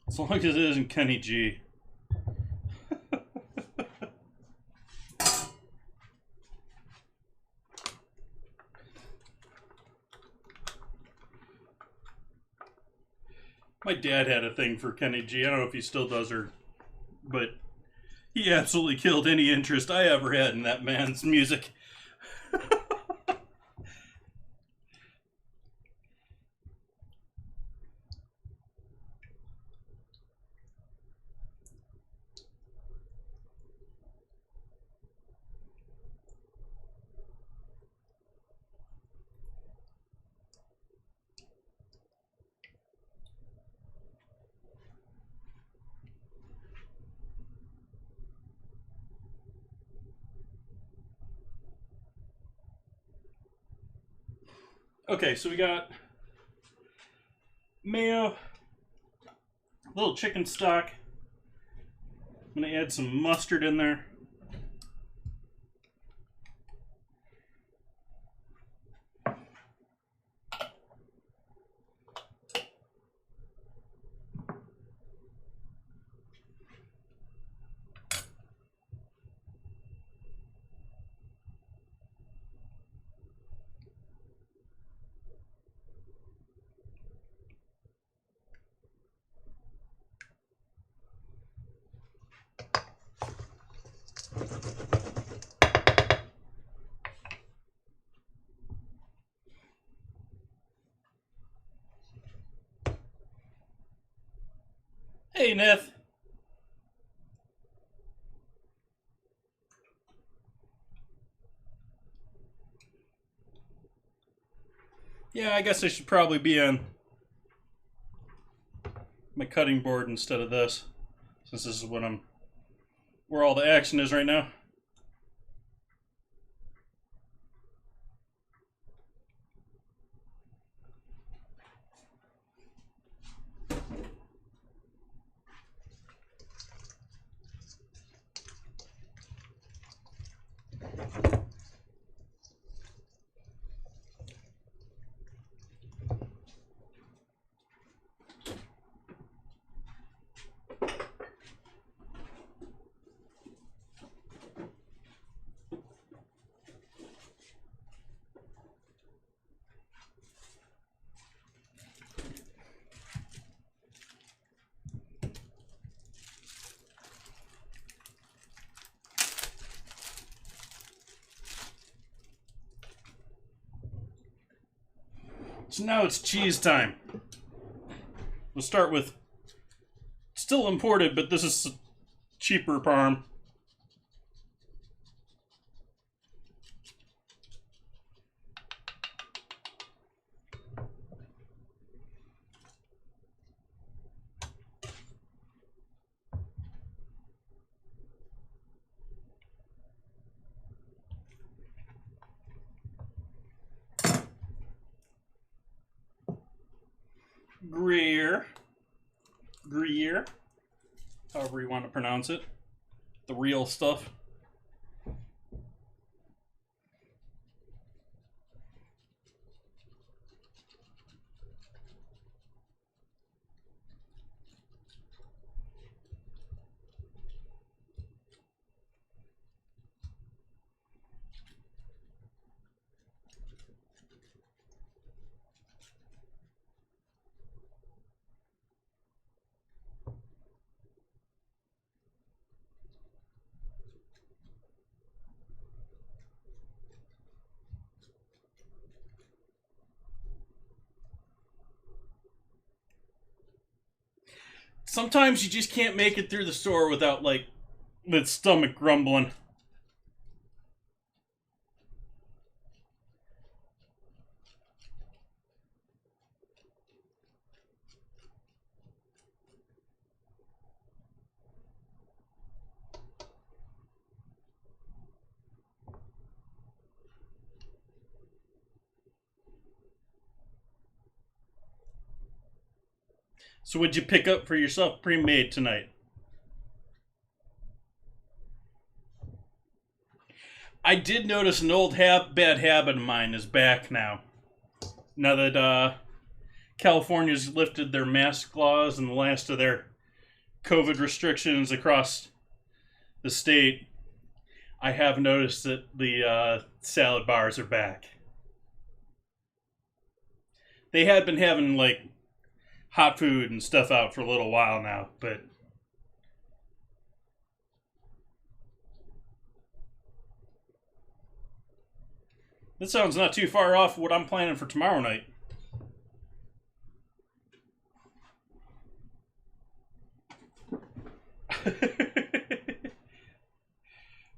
As long as it isn't Kenny G. My dad had a thing for Kenny G. I don't know if he still does, but he absolutely killed any interest I ever had in that man's music. Okay, so we got mayo, a little chicken stock. I'm going to add some mustard in there. Hey, Neth. Yeah, I guess I should probably be on my cutting board instead of this, since this is where all the action is right now. So now it's cheese time. We'll start with, still imported, but this is cheaper parm. Gruyere, however you want to pronounce it, the real stuff. Sometimes you just can't make it through the store without, like, the stomach grumbling. So what'd you pick up for yourself pre-made tonight? I did notice an old bad habit of mine is back now. Now that California's lifted their mask laws and the last of their COVID restrictions across the state, I have noticed that the salad bars are back. They had been having, like, hot food and stuff out for a little while now, but that sounds not too far off what I'm planning for tomorrow night.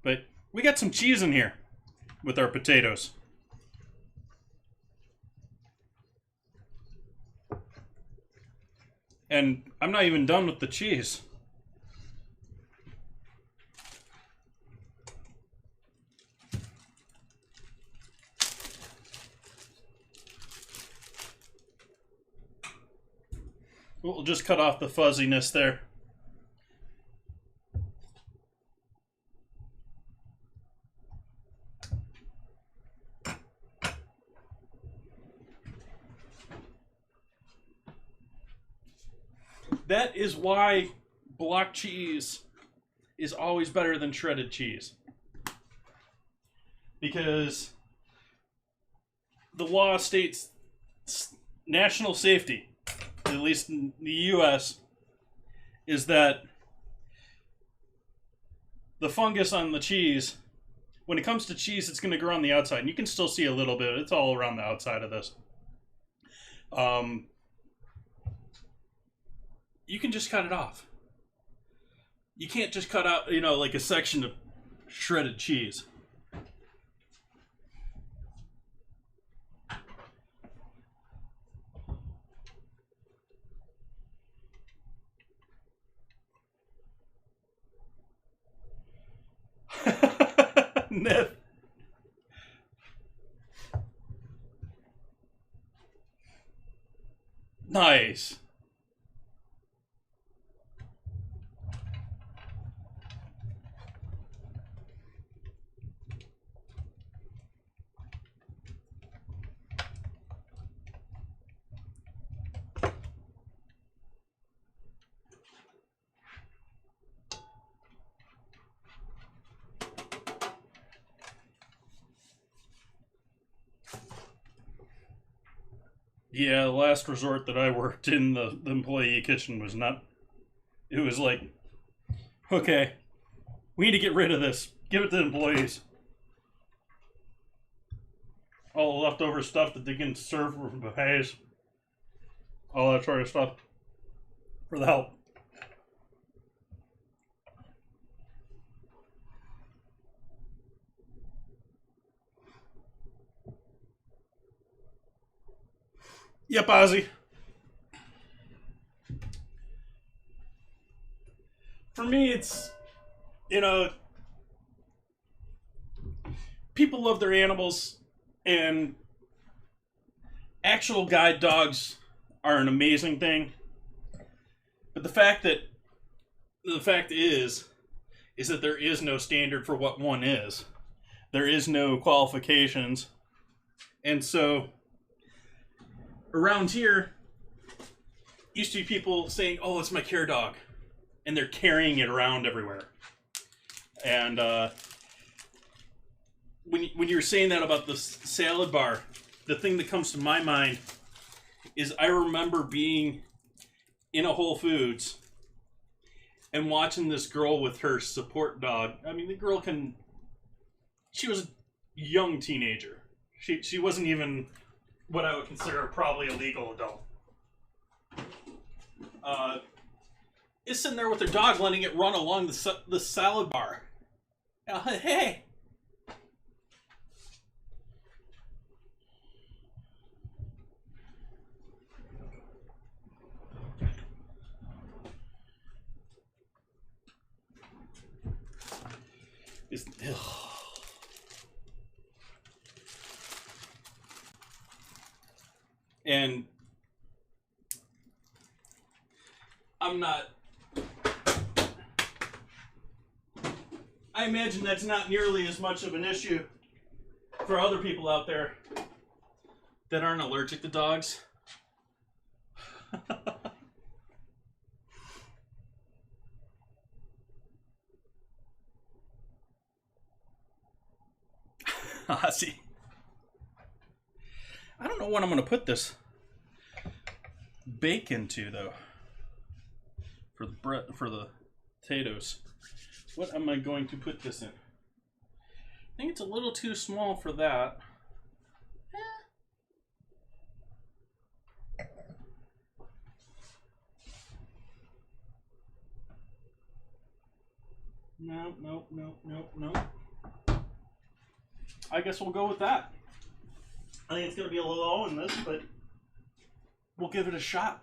But we got some cheese in here with our potatoes. And I'm not even done with the cheese. We'll just cut off the fuzziness there. That is why block cheese is always better than shredded cheese. Because the law states national safety, at least in the US, is that the fungus on the cheese, when it comes to cheese, it's going to grow on the outside. And you can still see a little bit. It's all around the outside of this. You can just cut it off. You can't just cut out, like a section of shredded cheese. Myth. Nice. Yeah, the last resort that I worked in, the employee kitchen was not... It was like, okay, we need to get rid of this. Give it to the employees. All the leftover stuff that they can serve for buffets. All that sort of stuff. For the help. Yep, Ozzy. For me, it's, you know, people love their animals, and actual guide dogs are an amazing thing. But the fact is that there is no standard for what one is. There is no qualifications. And so around here used to be people saying, "Oh, it's my care dog." And they're carrying it around everywhere. And when you're saying that about the salad bar, the thing that comes to my mind is I remember being in a Whole Foods and watching this girl with her support dog. I mean, she was a young teenager. She wasn't even what I would consider probably a legal adult. Is sitting there with her dog, letting it run along the salad bar. Hey! And I'm not. I imagine that's not nearly as much of an issue for other people out there that aren't allergic to dogs. See, I don't know what I'm going to put this bacon to, though, for the potatoes. What am I going to put this in? I think it's a little too small for that. No. I guess we'll go with that. I think it's going to be a little low in this, but we'll give it a shot.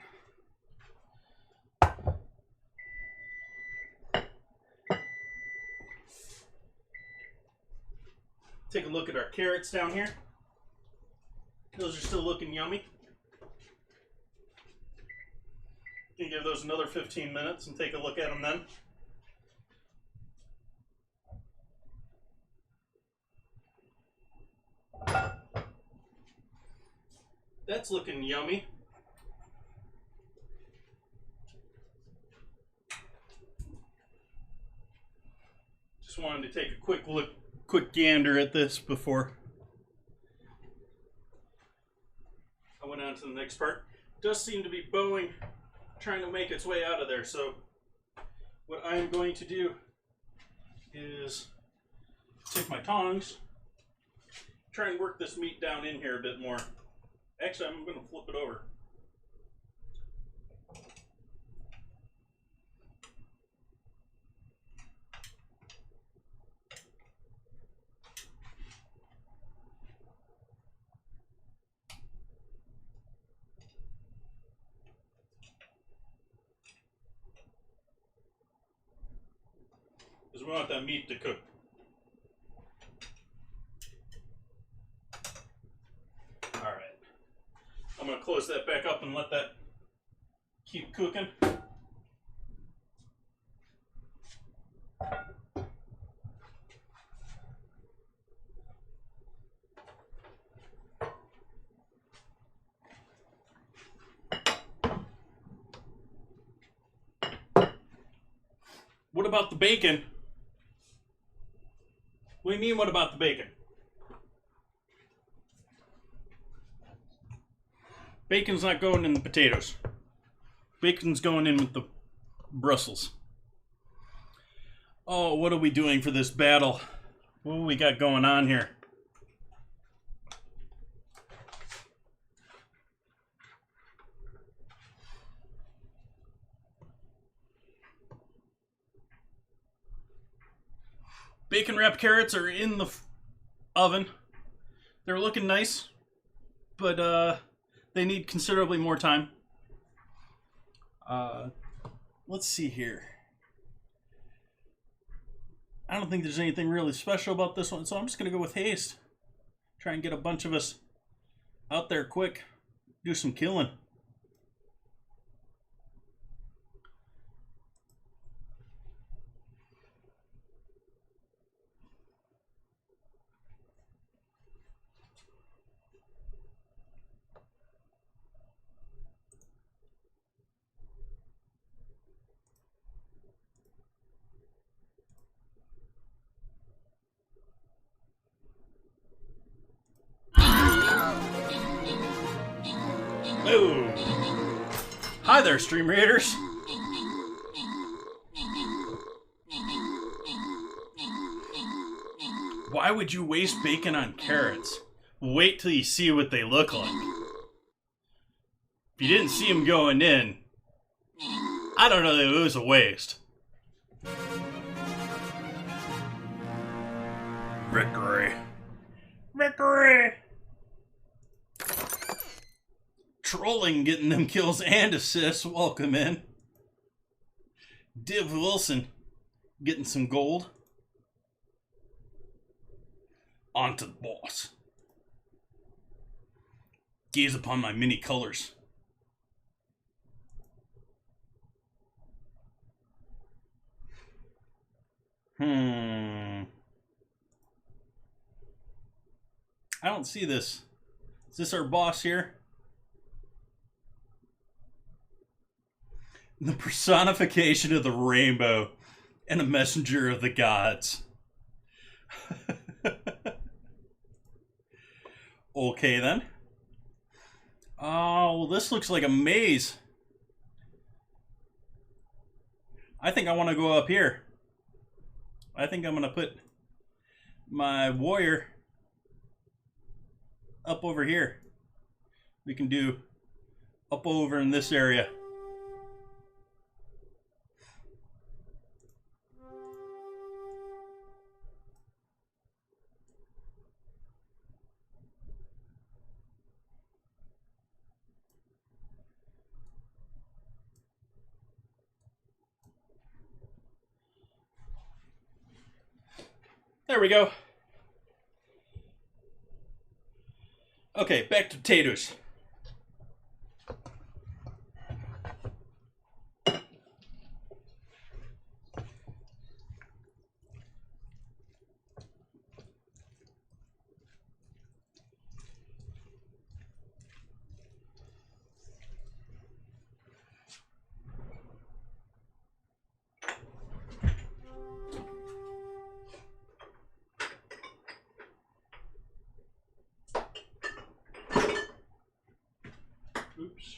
Take a look at our carrots down here. Those are still looking yummy. You can give those another 15 minutes and take a look at them then. That's looking yummy. Just wanted to take a quick gander at this before I went on to the next part. It does seem to be bowing, trying to make its way out of there. So what I'm going to do is take my tongs, try and work this meat down in here a bit more. Actually, I'm going to flip it over. Because we want that meat to cook. Alright. I'm going to close that back up and let that keep cooking. What about the bacon? What do you mean, what about the bacon? Bacon's not going in the potatoes. Bacon's going in with the Brussels. Oh, what are we doing for this battle? What do we got going on here? Bacon wrapped carrots are in the oven. They're looking nice, but They need considerably more time. Let's see here. I don't think there's anything really special about this one, so I'm just going to go with haste. Try and get a bunch of us out there quick. Do some killing. Oh! Hi there, stream raiders! Why would you waste bacon on carrots? Wait till you see what they look like. If you didn't see them going in, I don't know that it was a waste. Victory. Victory! Trolling getting them kills and assists. Welcome in. Div Wilson getting some gold. On to the boss. Gaze upon my many colors. I don't see this. Is this our boss here? The personification of the rainbow and a messenger of the gods. Okay then. Oh, well, this looks like a maze. I think I want to go up here. I think I'm going to put my warrior up over here. We can do up over in this area. There we go. Okay, back to potatoes. Oops.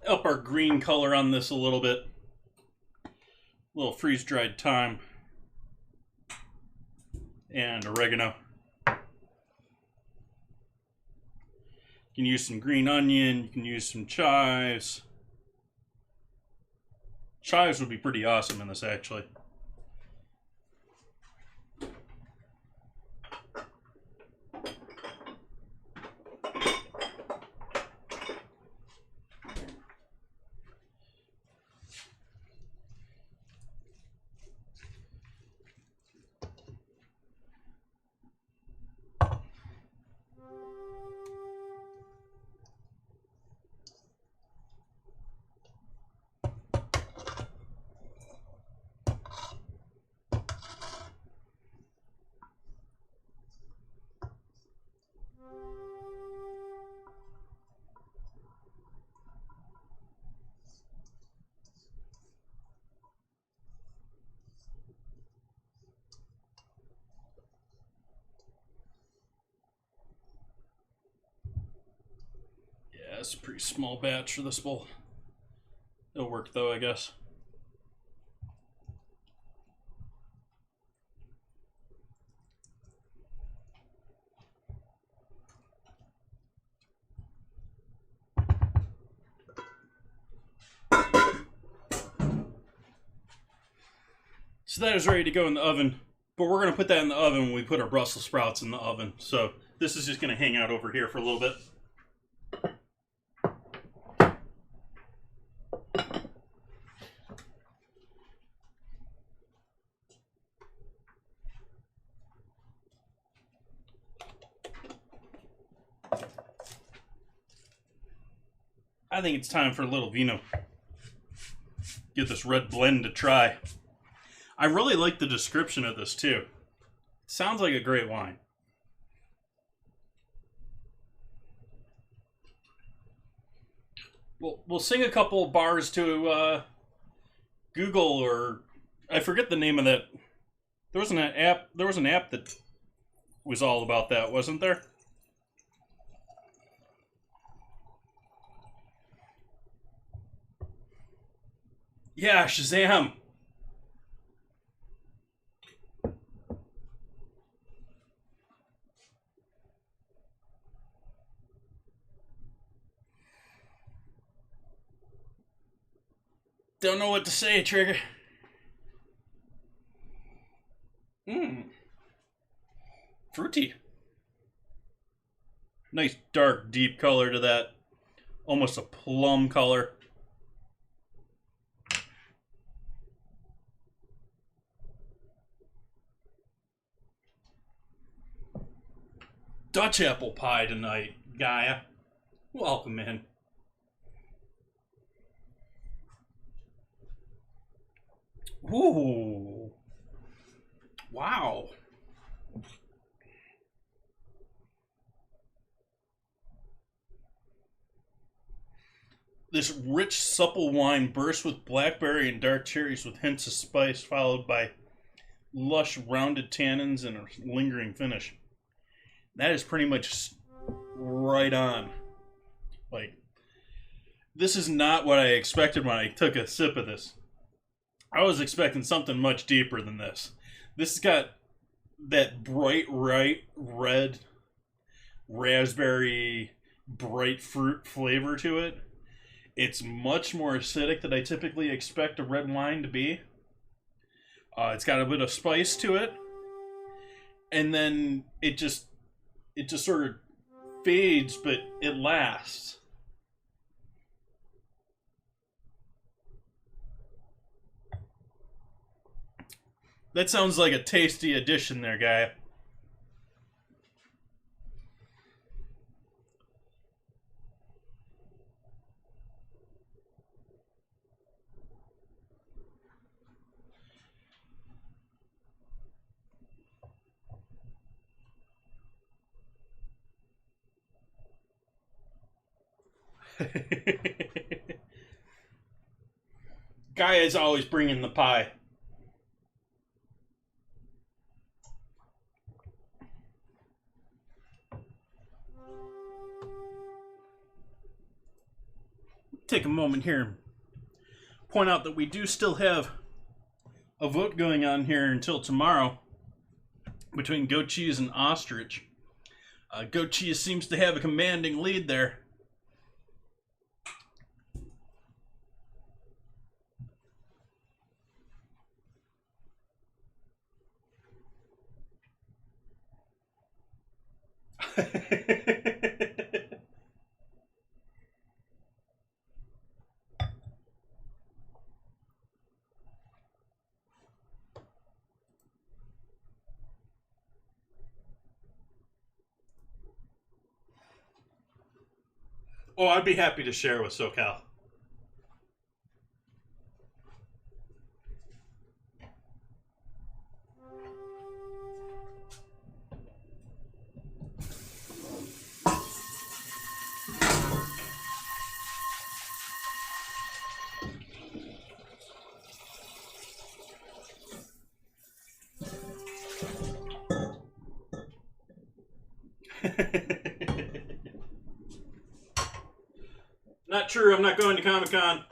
Up our green color on this a little bit. A little freeze-dried thyme. And oregano. You can use some green onion. You can use some chives. Chives would be pretty awesome in this, actually. It's a pretty small batch for this bowl. It'll work though, I guess. So that is ready to go in the oven But we're going to put that in the oven when we put our Brussels sprouts in the oven. So this is just going to hang out over here for a little bit. I think it's time for a little vino. Get this red blend to try. I really like the description of this too. Sounds like a great wine. We'll sing a couple bars to Google, or I forget the name of that. There was an app. There was an app that was all about that, wasn't there? Yeah, Shazam. Don't know what to say, Trigger. Fruity. Nice dark, deep color to that. Almost a plum color. Dutch apple pie tonight, Gaia. Welcome in. Ooh. Wow. This rich, supple wine bursts with blackberry and dark cherries with hints of spice, followed by lush, rounded tannins and a lingering finish. That is pretty much right on. Like, this is not what I expected when I took a sip of this. I was expecting something much deeper than this. This has got that bright, red raspberry, bright fruit flavor to it. It's much more acidic than I typically expect a red wine to be. It's got a bit of spice to it, and then it just sort of fades, but it lasts. That sounds like a tasty addition there, guy. Guy is always bringing the pie. Take a moment here and point out that we do still have a vote going on here until tomorrow between goat cheese and ostrich. Goat cheese seems to have a commanding lead there. Oh, I'd be happy to share with SoCal. Not true, I'm not going to Comic-Con.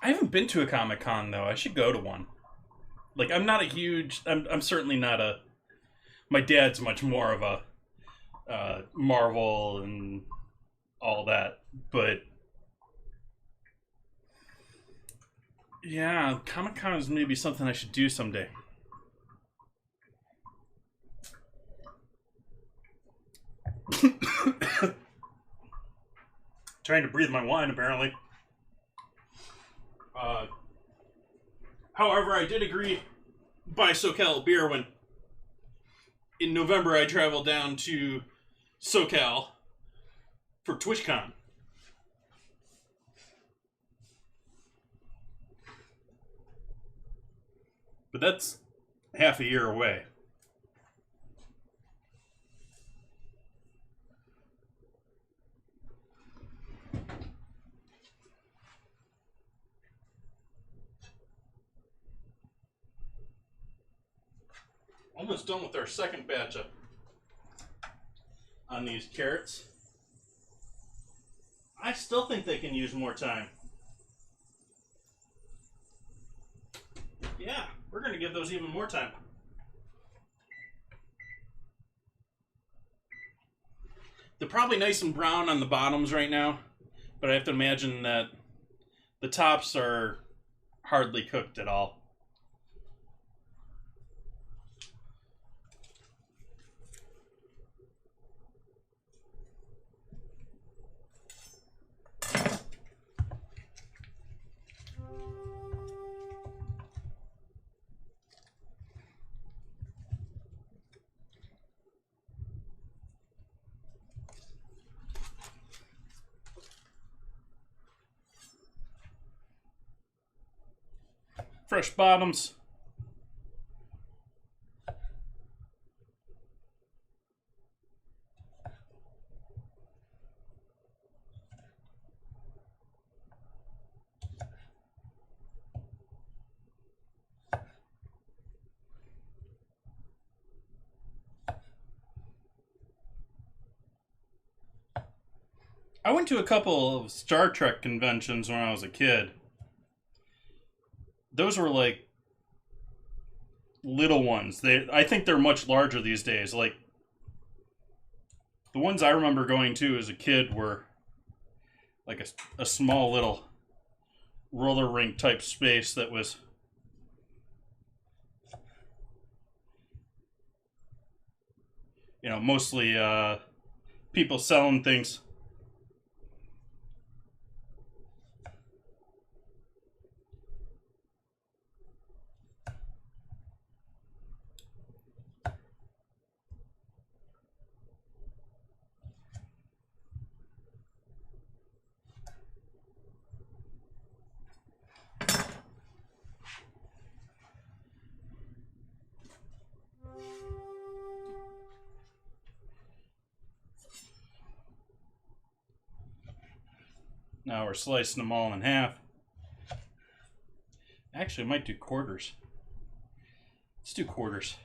I haven't been to a Comic-Con though. I should go to one. Like, I'm not a huge... I'm certainly not a... My dad's much more of a Marvel and all that. But yeah, Comic-Con is maybe something I should do someday. Trying to breathe my wine, apparently. However, I did agree buy SoCal beer when in November I traveled down to SoCal for TwitchCon. But that's half a year away. Almost done with our second batch on these carrots. I still think they can use more time. Yeah, we're going to give those even more time. They're probably nice and brown on the bottoms right now, but I have to imagine that the tops are hardly cooked at all. Fresh bottoms. I went to a couple of Star Trek conventions when I was a kid. Those were like little ones. I think they're much larger these days. Like the ones I remember going to as a kid were like a small little roller rink type space that was mostly people selling things. Now we're slicing them all in half. Actually, I might do quarters. Let's do quarters.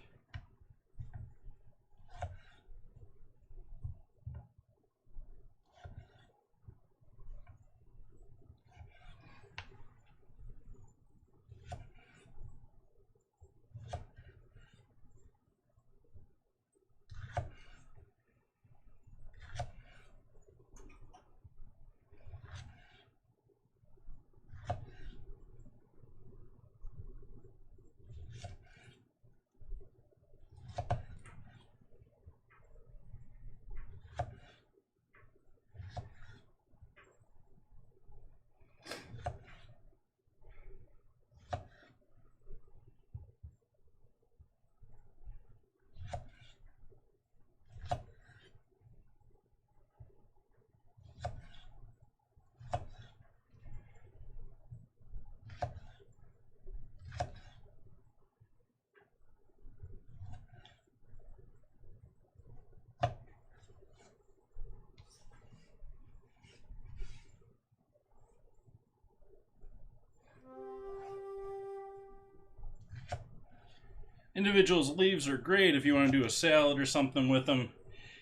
Individuals' leaves are great if you want to do a salad or something with them.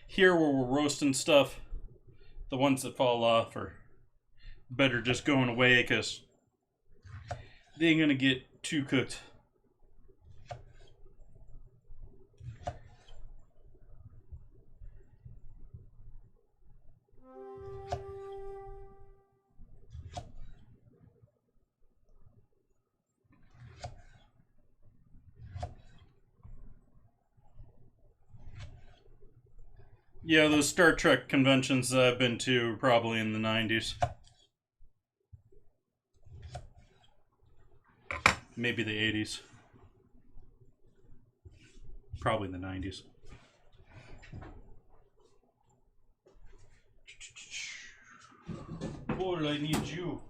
Here where we're roasting stuff, the ones that fall off are better just going away because they ain't gonna get too cooked. Yeah, those Star Trek conventions that I've been to probably in the 90s. Maybe the 80s. Probably the 90s. All I need you.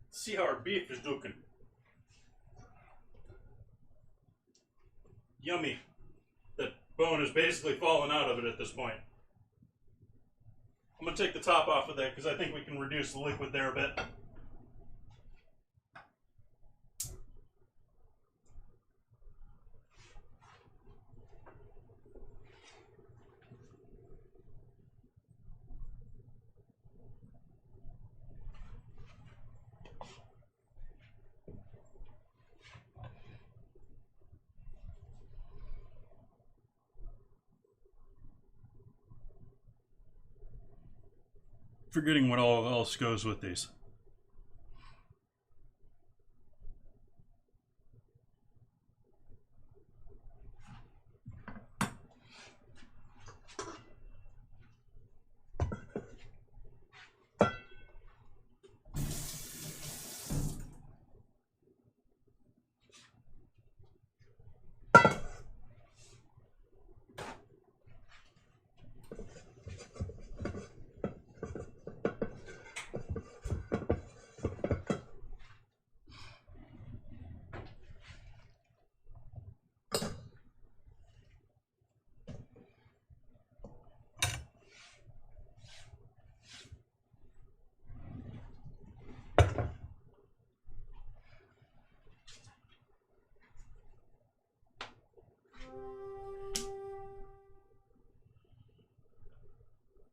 See how our beef is looking. Yummy. That bone is basically falling out of it at this point. I'm going to take the top off of that because I think we can reduce the liquid there a bit. Forgetting what all else goes with these.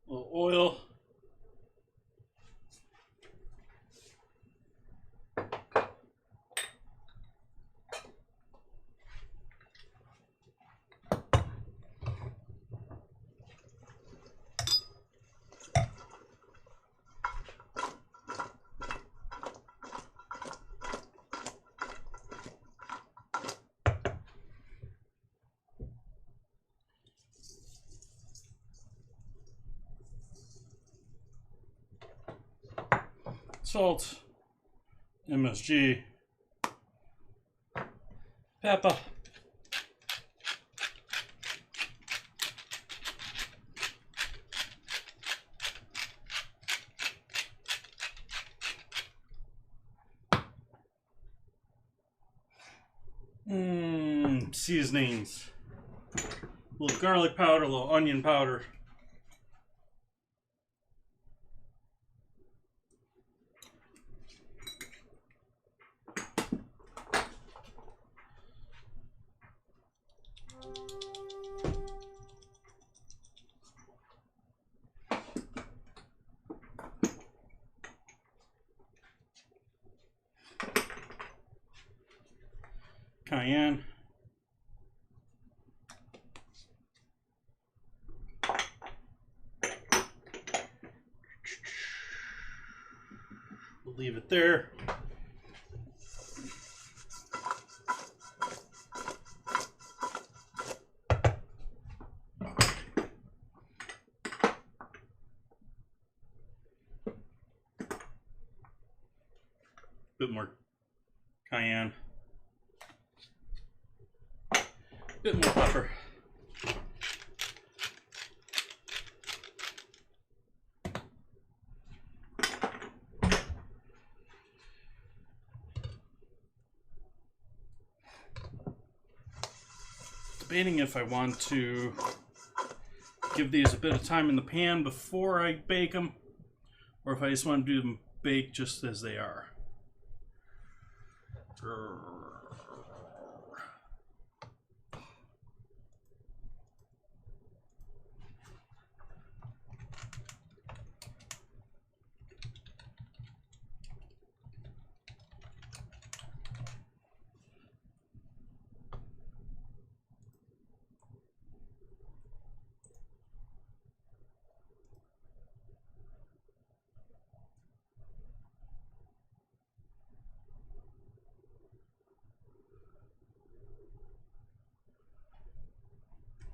A little oil. Salt, MSG, pepper, seasonings, a little garlic powder, a little onion powder. Cayenne. We'll leave it there. Bit more cayenne. Bit more pepper. Debating if I want to give these a bit of time in the pan before I bake them, or if I just want to do them baked just as they are.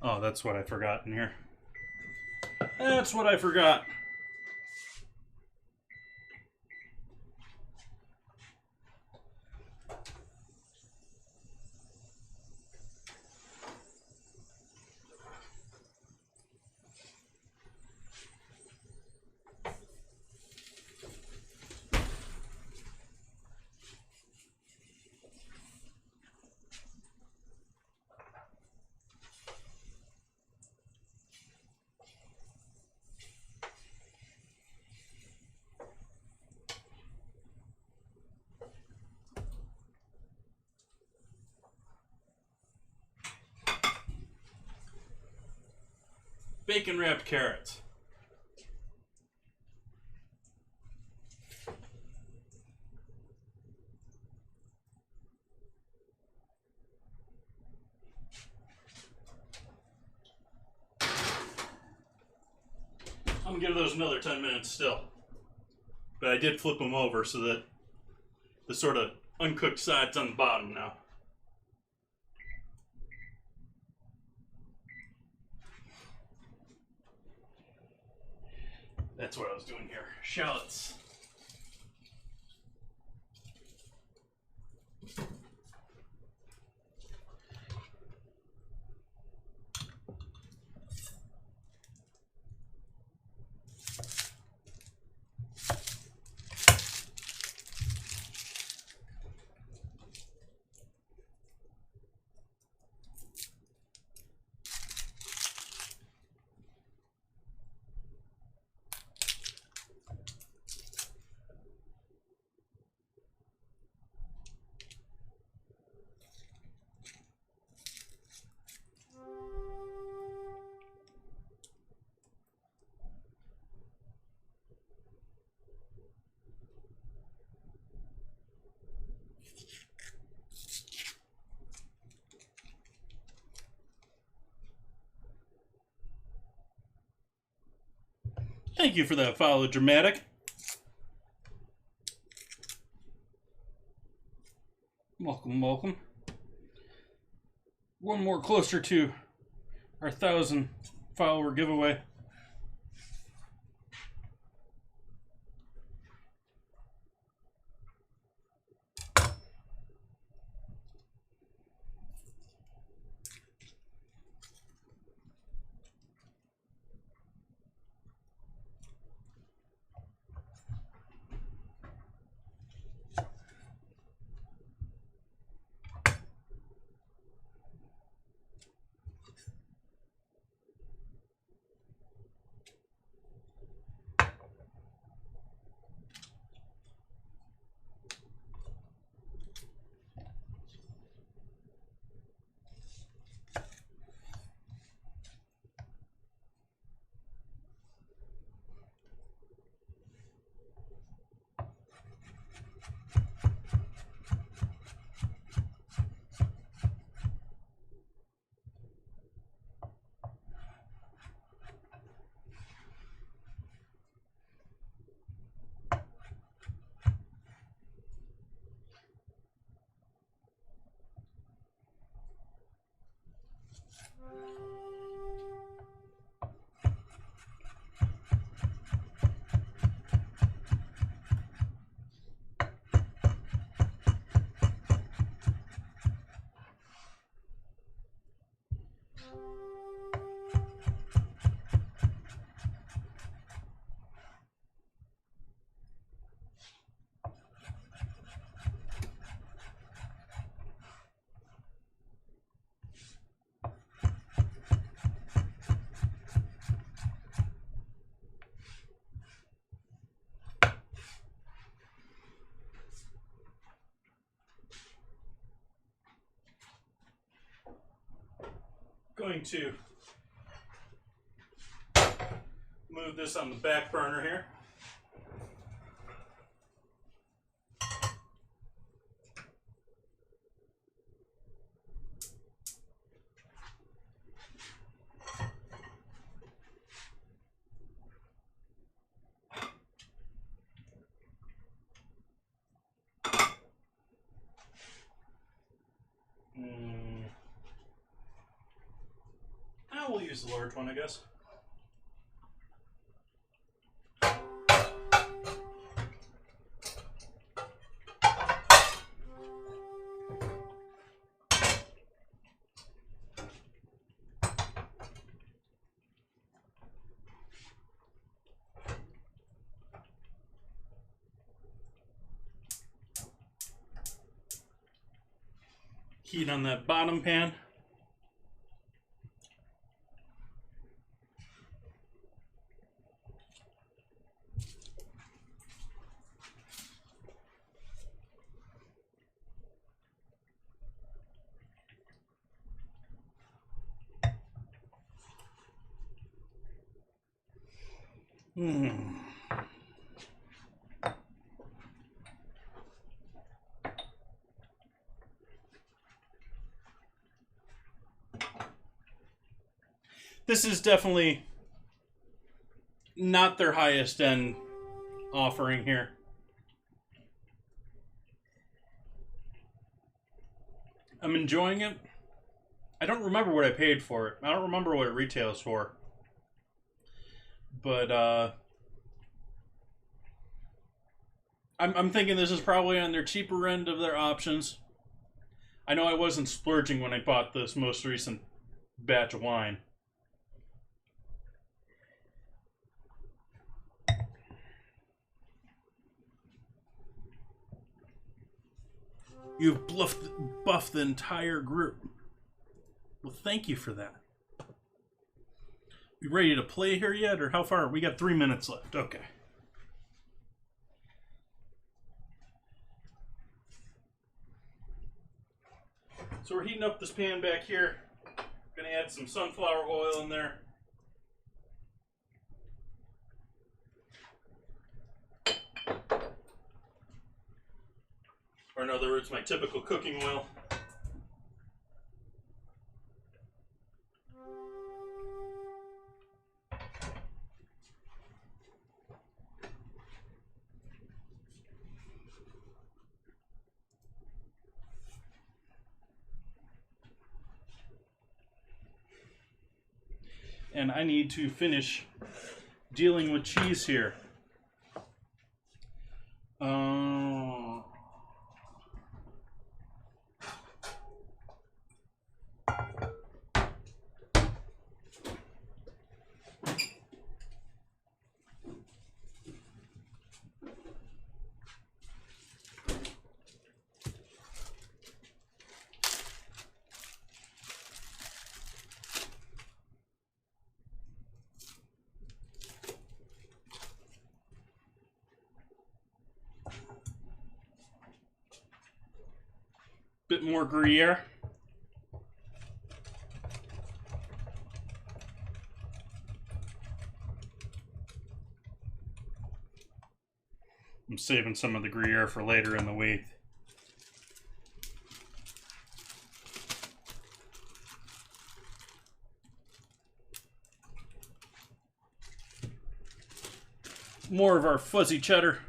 Oh, that's what I forgot in here. That's what I forgot. Bacon wrapped carrots. I'm gonna give those another 10 minutes still. But I did flip them over so that the sort of uncooked side's on the bottom now. That's what I was doing here. Shallots. Thank you for that follow, Dramatic. Welcome, welcome. One more closer to our 1,000 follower giveaway. going to move this on the back burner here. We'll use the large one, I guess. Heat on that bottom pan. This is definitely not their highest end offering here. I'm enjoying it. I don't remember what I paid for it. I don't remember what it retails for. But I'm thinking this is probably on their cheaper end of their options. I know I wasn't splurging when I bought this most recent batch of wine. You've buffed the entire group. Well, thank you for that. We ready to play here yet, or how far? We got 3 minutes left. Okay. So we're heating up this pan back here. Gonna add some sunflower oil in there. Or in other words, my typical cooking oil. And I need to finish dealing with cheese here. Bit more Gruyere. I'm saving some of the Gruyere for later in the week. More of our fuzzy cheddar.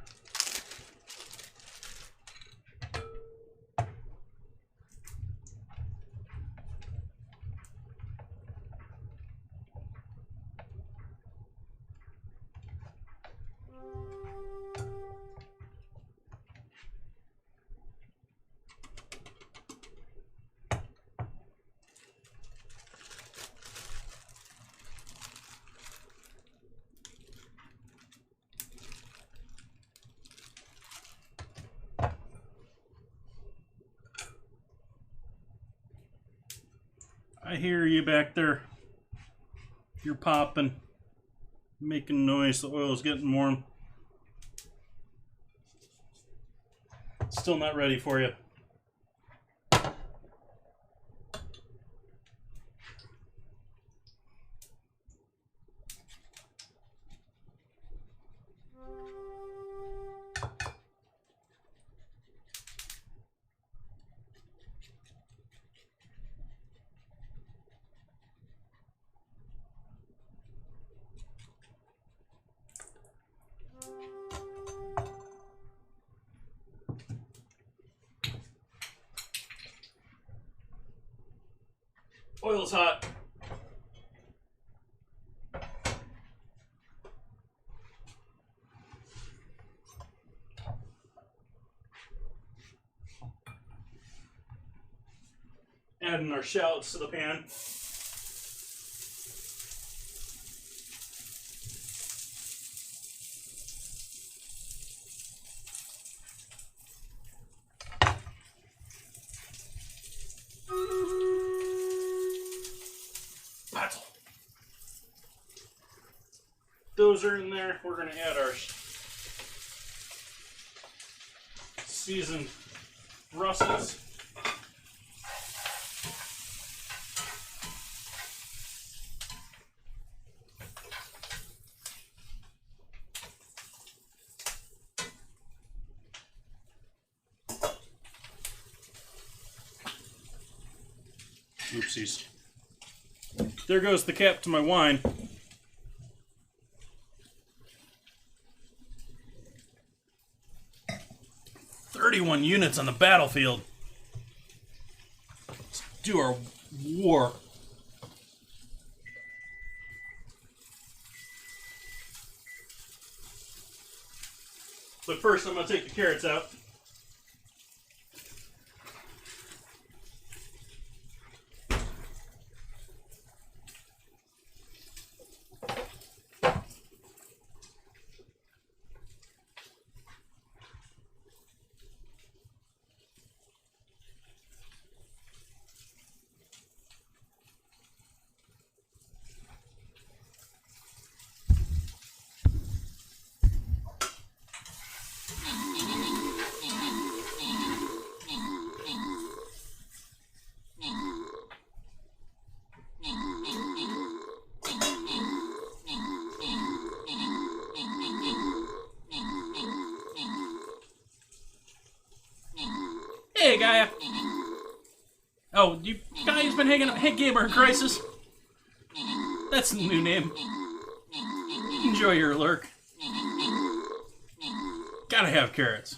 I hear you back there. You're popping, making noise. The oil's getting warm. Still not ready for you. Oil's hot. Adding our shallots to the pan. Those are in there. We're going to add our seasoned Brussels. Oopsies. There goes the cap to my wine. 31 units on the battlefield. Let's do our war. But first, I'm going to take the carrots out. Hey, Gaia. Oh, you Gaia's been hanging out. Hey, Gamer Crisis. That's the new name. Enjoy your lurk. Gotta have carrots.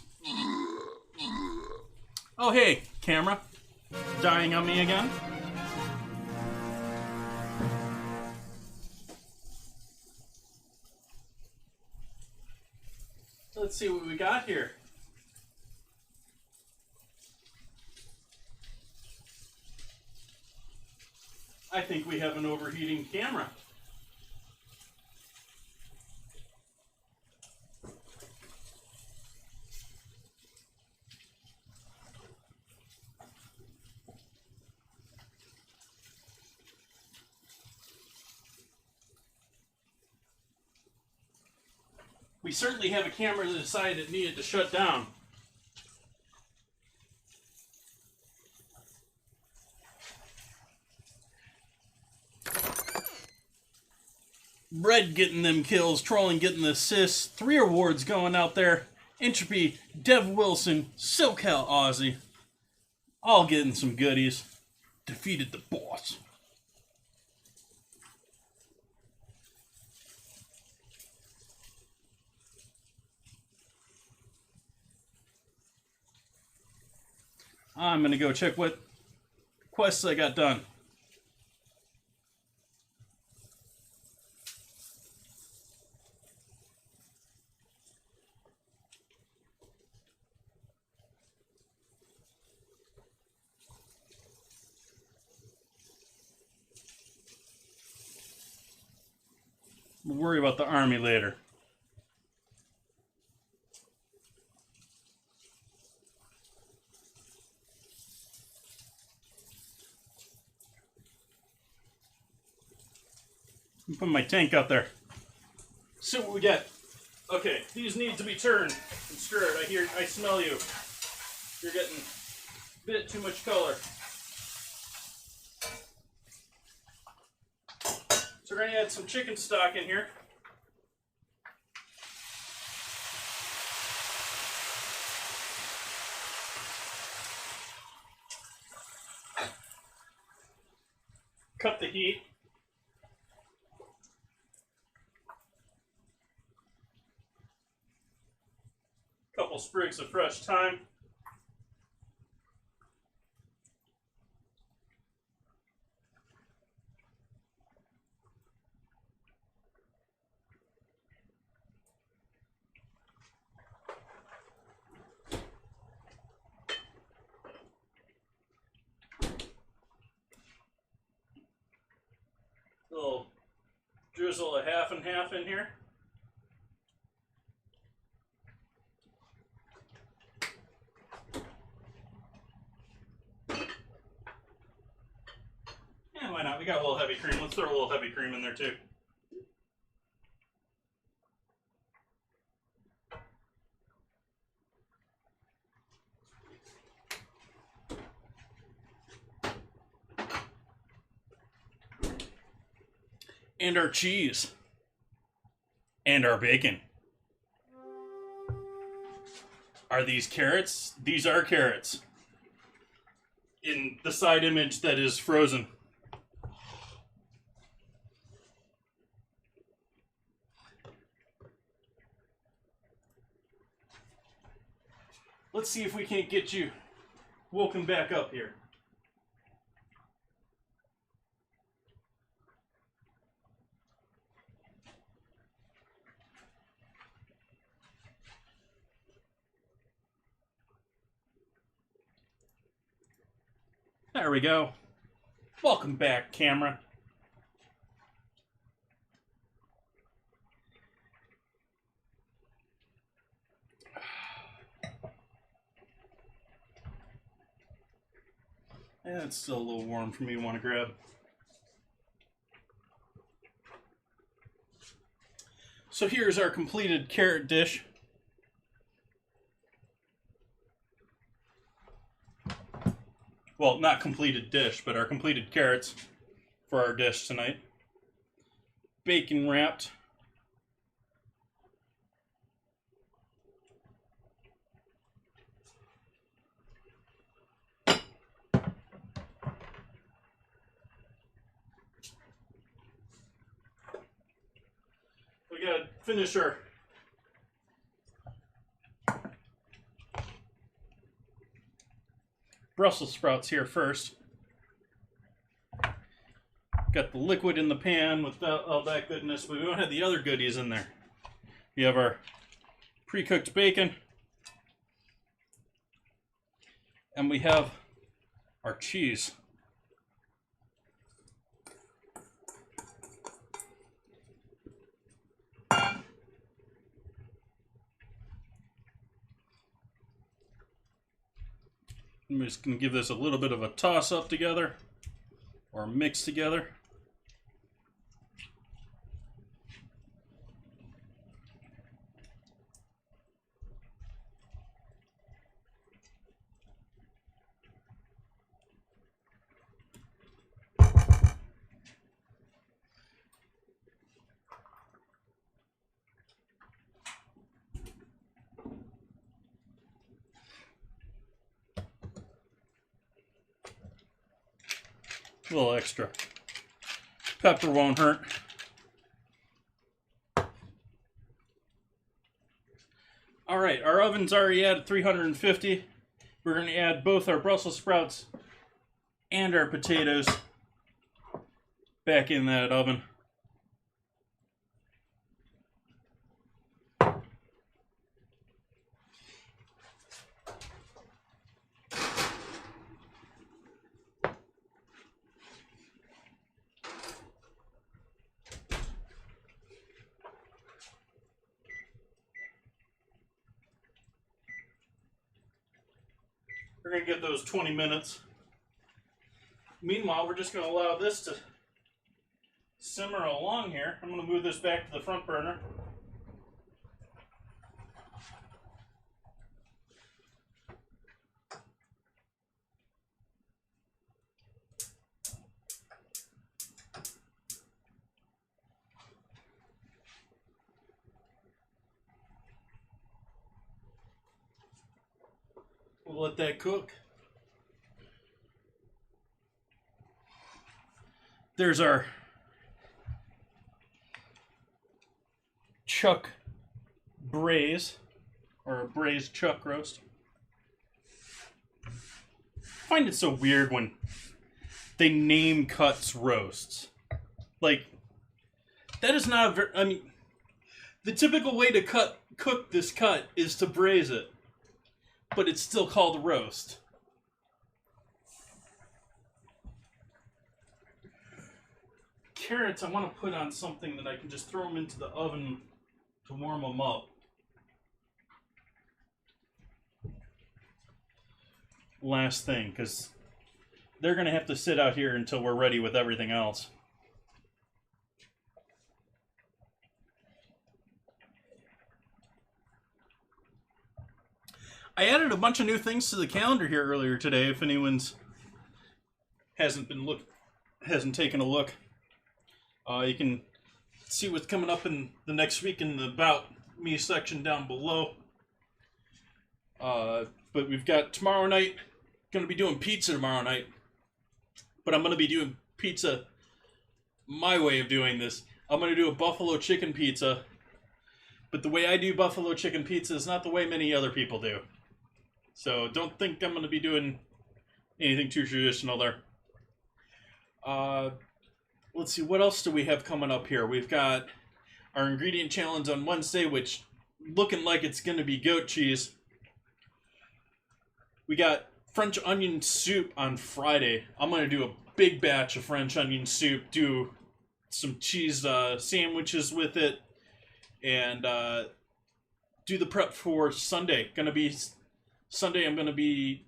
Oh, hey, camera. Dying on me again? Let's see what we got here. I think we have an overheating camera. We certainly have a camera that decided it needed to shut down. Bread getting them kills, Trolling getting the assists, 3 awards going out there. Entropy, Dev Wilson, SoCal Aussie, all getting some goodies. Defeated the boss. I'm gonna go check what quests I got done. We'll worry about the army later. Put my tank out there. See what we get. Okay, these need to be turned and stirred. I smell you. You're getting a bit too much color. So we're going to add some chicken stock in here. Cut the heat. Couple sprigs of fresh thyme. drizzle a half and half in here. Yeah, why not? We got a little heavy cream. Let's throw a little heavy cream in there too. And our cheese. And our bacon. Are these carrots? These are carrots. In the side image that is frozen. Let's see if we can't get you woken back up here. There we go. Welcome back, camera. Yeah, it's still a little warm for me to want to grab. So here's our completed carrot dish. Well, not completed dish, but our completed carrots for our dish tonight. Bacon wrapped. We gotta finish our Brussels sprouts here first. Got the liquid in the pan with all that goodness, but we don't have the other goodies in there. We have our pre-cooked bacon. And we have our cheese. I'm just going to give this a little bit of a toss up together, or mix together. A little extra pepper won't hurt. All right, our oven's already at 350. We're going to add both our Brussels sprouts and our potatoes back in that oven. We're going to get those 20 minutes. Meanwhile, we're just going to allow this to simmer along here. I'm going to move this back to the front burner. We'll let that cook. There's our chuck braise, or a braised chuck roast. I find it so weird when they name cuts roasts. Like, that is not a very, I mean, the typical way to cook this cut is to braise it. But it's still called a roast. carrots I want to put on something that I can just throw them into the oven to warm them up. Last thing, because they're going to have to sit out here until we're ready with everything else. I added a bunch of new things to the calendar here earlier today. If anyone's hasn't taken a look, you can see what's coming up in the next week in the About Me section down below. But we've got tomorrow night, going to be doing pizza tomorrow night. But I'm going to be doing pizza my way of doing this. I'm going to do a buffalo chicken pizza. But the way I do buffalo chicken pizza is not the way many other people do. So don't think I'm going to be doing anything too traditional there. Let's see, what else do we have coming up here? We've got our ingredient challenge on Wednesday, which looking like it's going to be goat cheese. We got French onion soup on Friday. I'm going to do a big batch of French onion soup, do some cheese sandwiches with it, and do the prep for Sunday. Sunday I'm going to be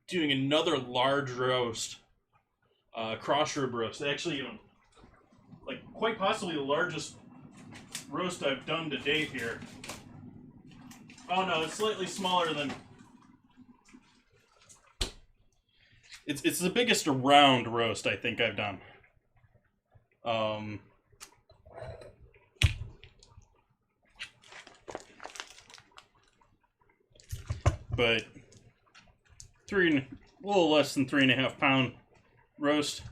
doing another large roast, cross rib roast. Actually, like quite possibly the largest roast I've done to date here. Oh no, it's slightly smaller than... It's the biggest round roast I think I've done. But a little less than 3.5 pound roast.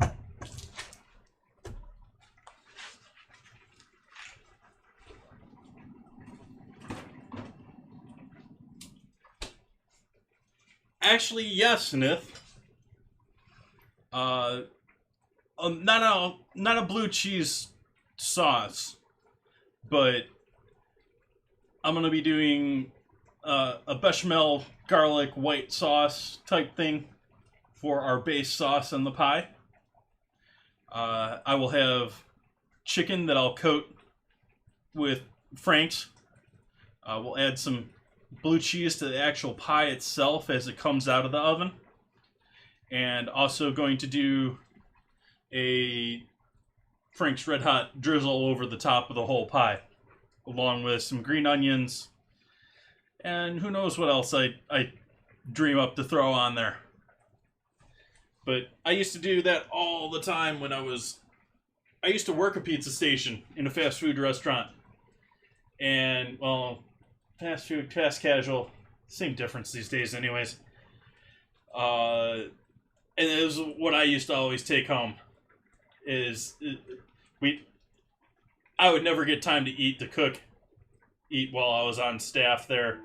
Actually, yes, Nith. Not a blue cheese sauce, but I'm gonna be doing a bechamel garlic white sauce type thing for our base sauce in the pie. I will have chicken that I'll coat with Frank's. We'll add some blue cheese to the actual pie itself as it comes out of the oven. And also going to do a Frank's Red Hot drizzle over the top of the whole pie, along with some green onions, and who knows what else I dream up to throw on there. But I used to do that all the time when I used to work a pizza station in a fast food restaurant. And, well, fast food, fast casual, same difference these days anyways. And it was what I used to always take home. I would never get time to eat while I was on staff there.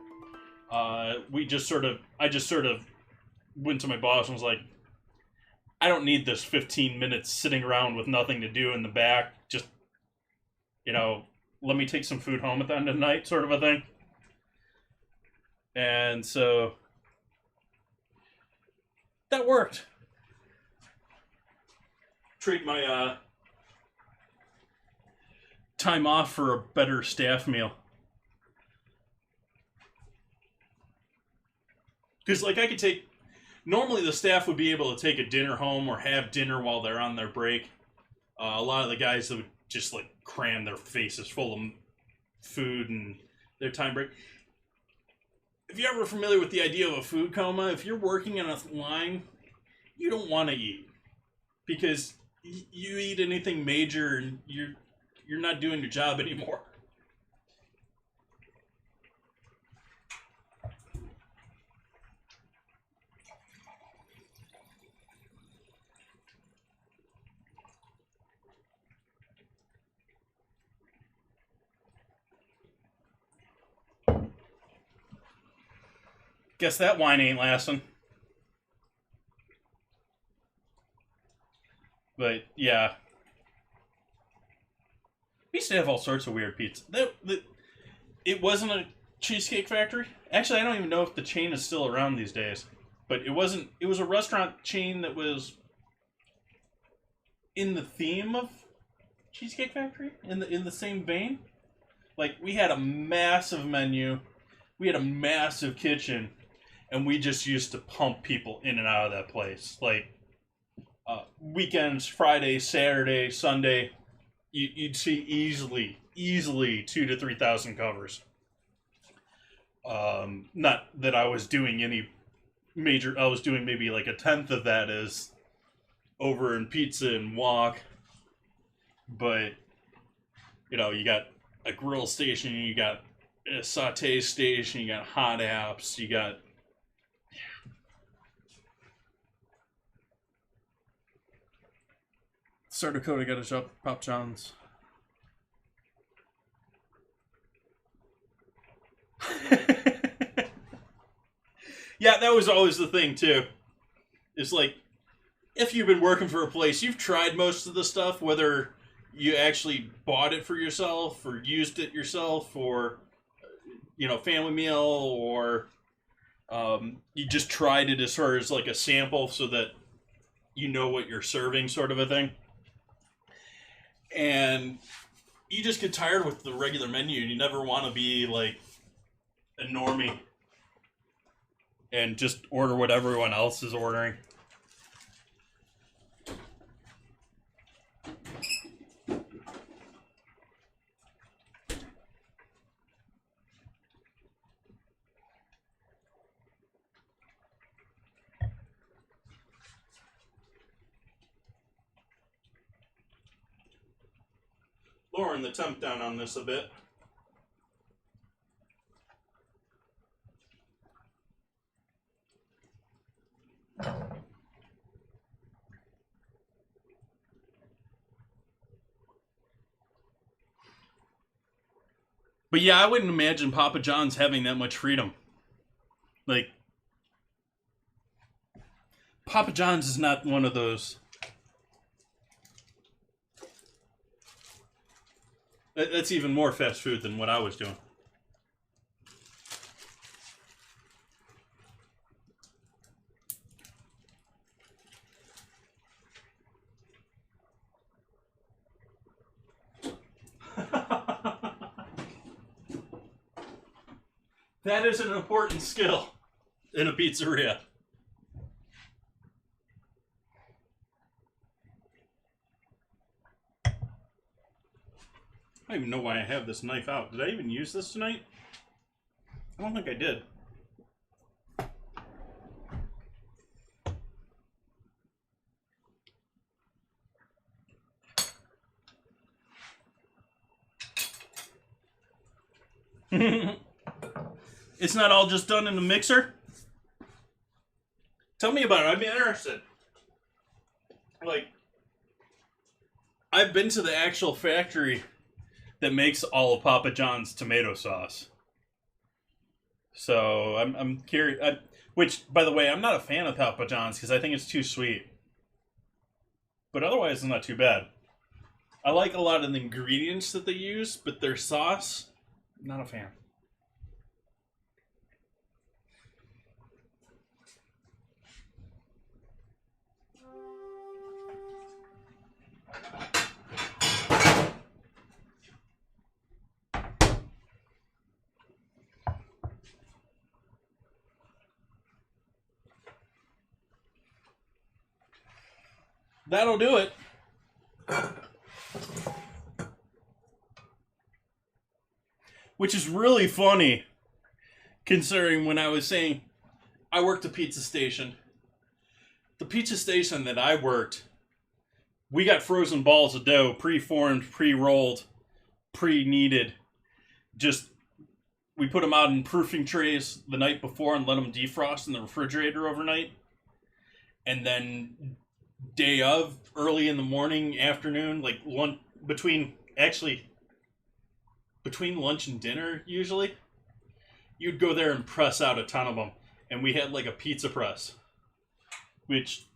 I just sort of went to my boss and was like, I don't need this 15 minutes sitting around with nothing to do in the back. Just, let me take some food home at the end of the night, sort of a thing. And so that worked. Trade my time off for a better staff meal. Because, I could take... Normally, the staff would be able to take a dinner home or have dinner while they're on their break. A lot of the guys that would just, cram their faces full of food and their time break. If you're ever familiar with the idea of a food coma, if you're working on a line, you don't want to eat. Because you eat anything major and you're not doing your job anymore. Guess that wine ain't lasting. But, yeah. We used to have all sorts of weird pizza. It wasn't a Cheesecake Factory. Actually, I don't even know if the chain is still around these days. But it wasn't... It was a restaurant chain that was in the theme of Cheesecake Factory in the same vein. Like, we had a massive menu, we had a massive kitchen, and we just used to pump people in and out of that place. Like, weekends, Friday, Saturday, Sunday, you'd see easily 2,000 to 3,000 covers. Not that I was doing any major. I was doing maybe like a tenth of that as over in pizza and wok. But you know, you got a grill station, you got a saute station, you got hot apps, you got. Starter Dakota got a shop, Pop John's. Yeah, that was always the thing too. It's like, if you've been working for a place, you've tried most of the stuff, whether you actually bought it for yourself or used it yourself, or you know, family meal, or you just tried it as far as like a sample so that you know what you're serving, sort of a thing. And you just get tired with the regular menu, and you never want to be like a normie and just order what everyone else is ordering. Lowering the temp down on this a bit. But yeah, I wouldn't imagine Papa John's having that much freedom. Like, Papa John's is not one of those. That's even more fast food than what I was doing. That is an important skill in a pizzeria. I don't even know why I have this knife out. Did I even use this tonight? I don't think I did. It's not all just done in the mixer? Tell me about it. I'm interested. Like, I've been to the actual factory that makes all of Papa John's tomato sauce. So I'm curious. Which, by the way, I'm not a fan of Papa John's because I think it's too sweet. But otherwise, it's not too bad. I like a lot of the ingredients that they use, but their sauce, not a fan. That'll do it. Which is really funny, considering when I was saying I worked a pizza station. The pizza station that I worked, we got frozen balls of dough, pre-formed, pre-rolled, pre-kneaded. Just, we put them out in proofing trays the night before and let them defrost in the refrigerator overnight. And then day of, early in the morning, afternoon, like between lunch and dinner, usually, you'd go there and press out a ton of them. And we had like a pizza press, which,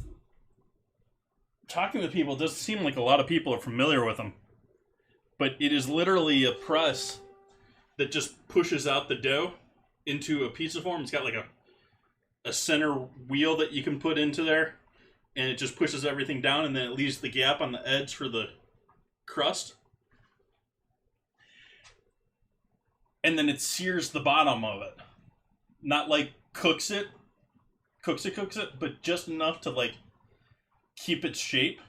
talking to people, doesn't seem like a lot of people are familiar with them. But it is literally a press that just pushes out the dough into a pizza form. It's got like a center wheel that you can put into there. And it just pushes everything down, and then it leaves the gap on the edge for the crust. And then it sears the bottom of it. Not like cooks it, but just enough to like keep its shape.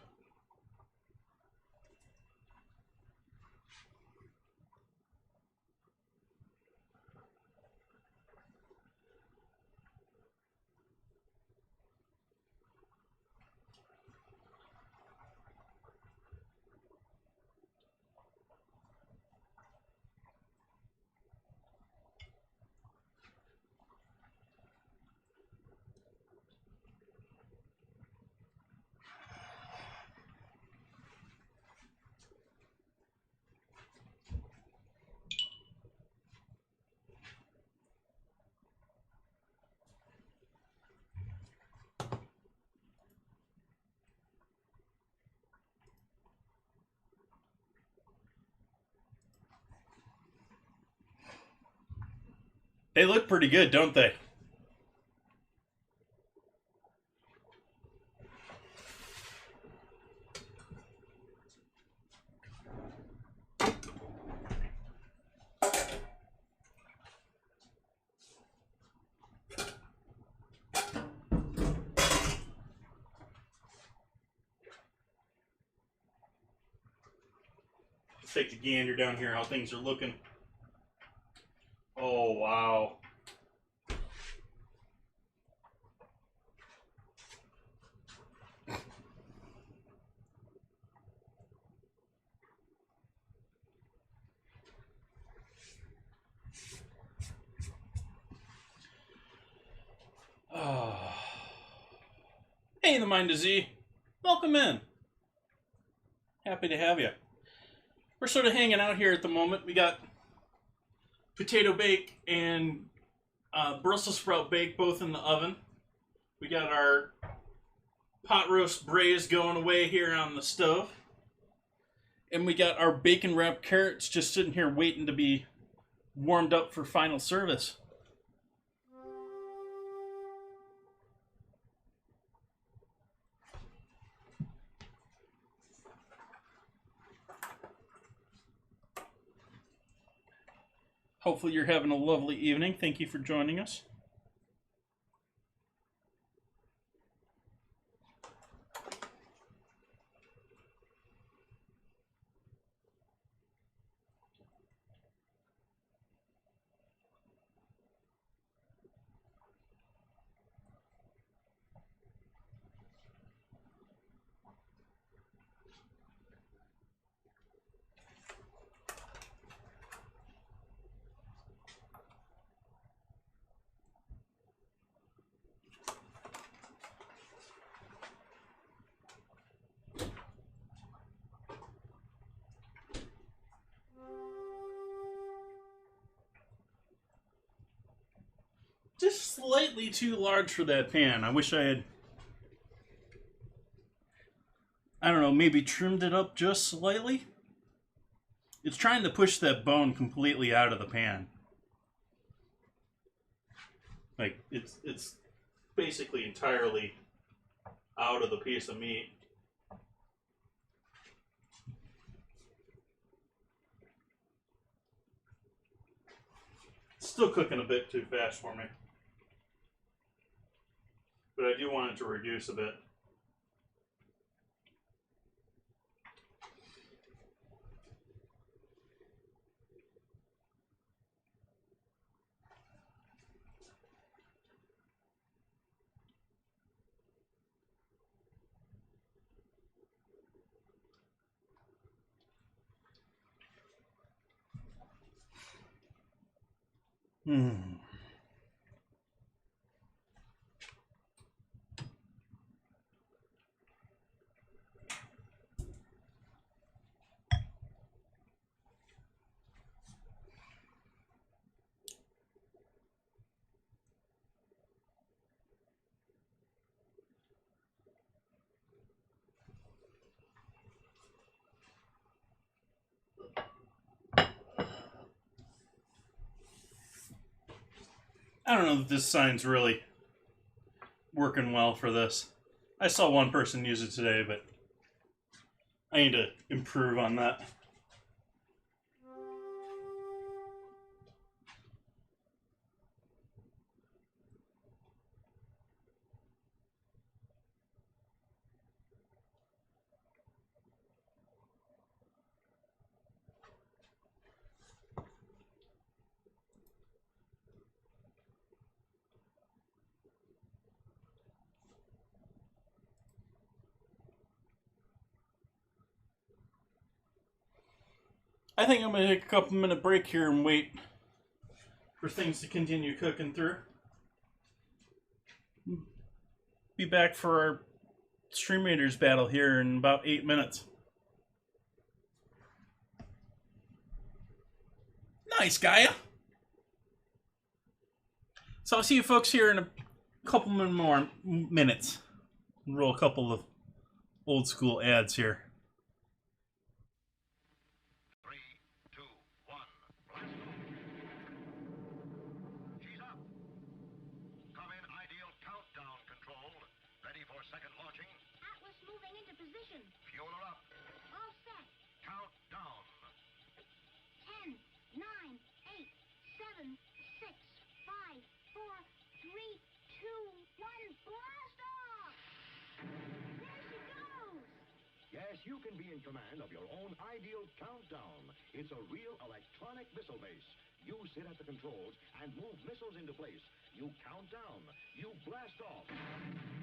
They look pretty good, don't they? Let's take a gander down here how things are looking. Oh, wow. Oh. Hey, the Mind of Z. Welcome in. Happy to have you. We're sort of hanging out here at the moment. We got potato bake and Brussels sprout bake both in the oven. We got our pot roast braised going away here on the stove. And we got our bacon wrapped carrots just sitting here waiting to be warmed up for final service. Hopefully you're having a lovely evening. Thank you for joining us. Just slightly too large for that pan. I wish I had, I don't know, maybe trimmed it up just slightly. It's trying to push that bone completely out of the pan. Like, it's basically entirely out of the piece of meat. It's still cooking a bit too fast for me. But I do want it to reduce a bit. I don't know if this sign's really working well for this. I saw one person use it today, but I need to improve on that. I think I'm going to take a couple minute break here and wait for things to continue cooking through. Be back for our Stream Raiders battle here in about 8 minutes. Nice, Gaia! So I'll see you folks here in a couple more minutes. Roll a couple of old school ads here. Fuel her up. All set. Count down. 10, 9, 8, 7, 6, 5, 4, 3, 2, 1, blast off! There she goes! Yes, you can be in command of your own ideal countdown. It's a real electronic missile base. You sit at the controls and move missiles into place. You count down. You blast off.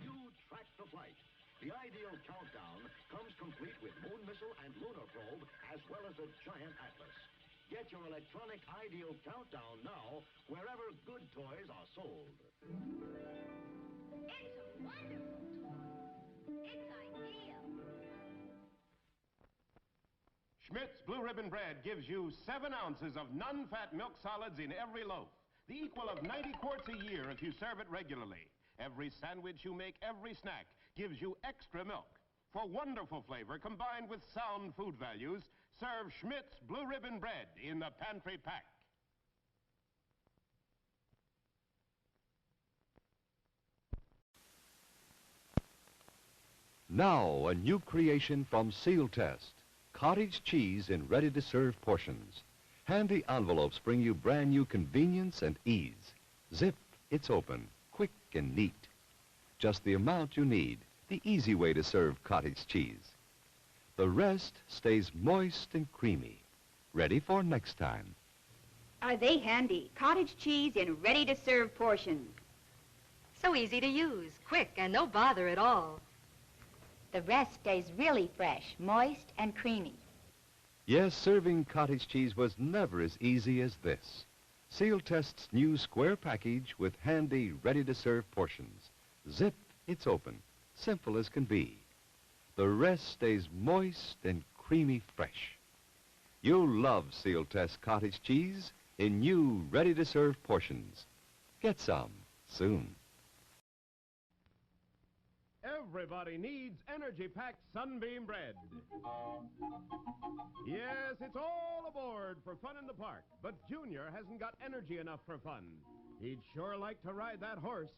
You track the flight. The ideal countdown comes complete with moon missile and lunar probe, as well as a giant atlas. Get your electronic ideal countdown now, wherever good toys are sold. It's a wonderful toy. It's ideal. Schmidt's Blue Ribbon Bread gives you 7 ounces of non-fat milk solids in every loaf, the equal of 90 quarts a year if you serve it regularly. Every sandwich you make, every snack, gives you extra milk. For wonderful flavor combined with sound food values, serve Schmidt's Blue Ribbon Bread in the pantry pack. Now, a new creation from Seal Test. Cottage cheese in ready-to-serve portions. Handy envelopes bring you brand new convenience and ease. Zip, it's open, quick and neat. Just the amount you need, the easy way to serve cottage cheese. The rest stays moist and creamy, ready for next time. Are they handy? Cottage cheese in ready-to-serve portions. So easy to use, quick, and no bother at all. The rest stays really fresh, moist and creamy. Yes, serving cottage cheese was never as easy as this. Seal Test's new square package with handy, ready-to-serve portions. Zip, it's open, simple as can be. The rest stays moist and creamy fresh. You'll love Seal Test cottage cheese in new, ready-to-serve portions. Get some soon. Everybody needs energy-packed Sunbeam Bread. Yes, it's all aboard for fun in the park, but Junior hasn't got energy enough for fun. He'd sure like to ride that horse.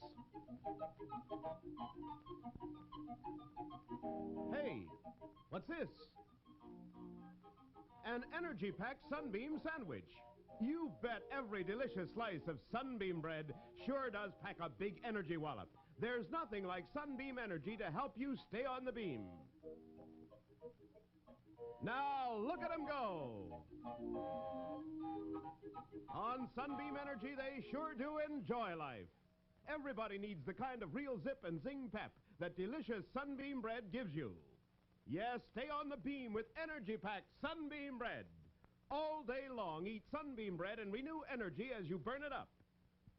Hey, what's this? An energy-packed Sunbeam sandwich. You bet every delicious slice of Sunbeam Bread sure does pack a big energy wallop. There's nothing like Sunbeam Energy to help you stay on the beam. Now, look at them go. On Sunbeam Energy, they sure do enjoy life. Everybody needs the kind of real zip and zing pep that delicious Sunbeam Bread gives you. Yes, stay on the beam with energy-packed Sunbeam Bread. All day long, eat Sunbeam Bread and renew energy as you burn it up.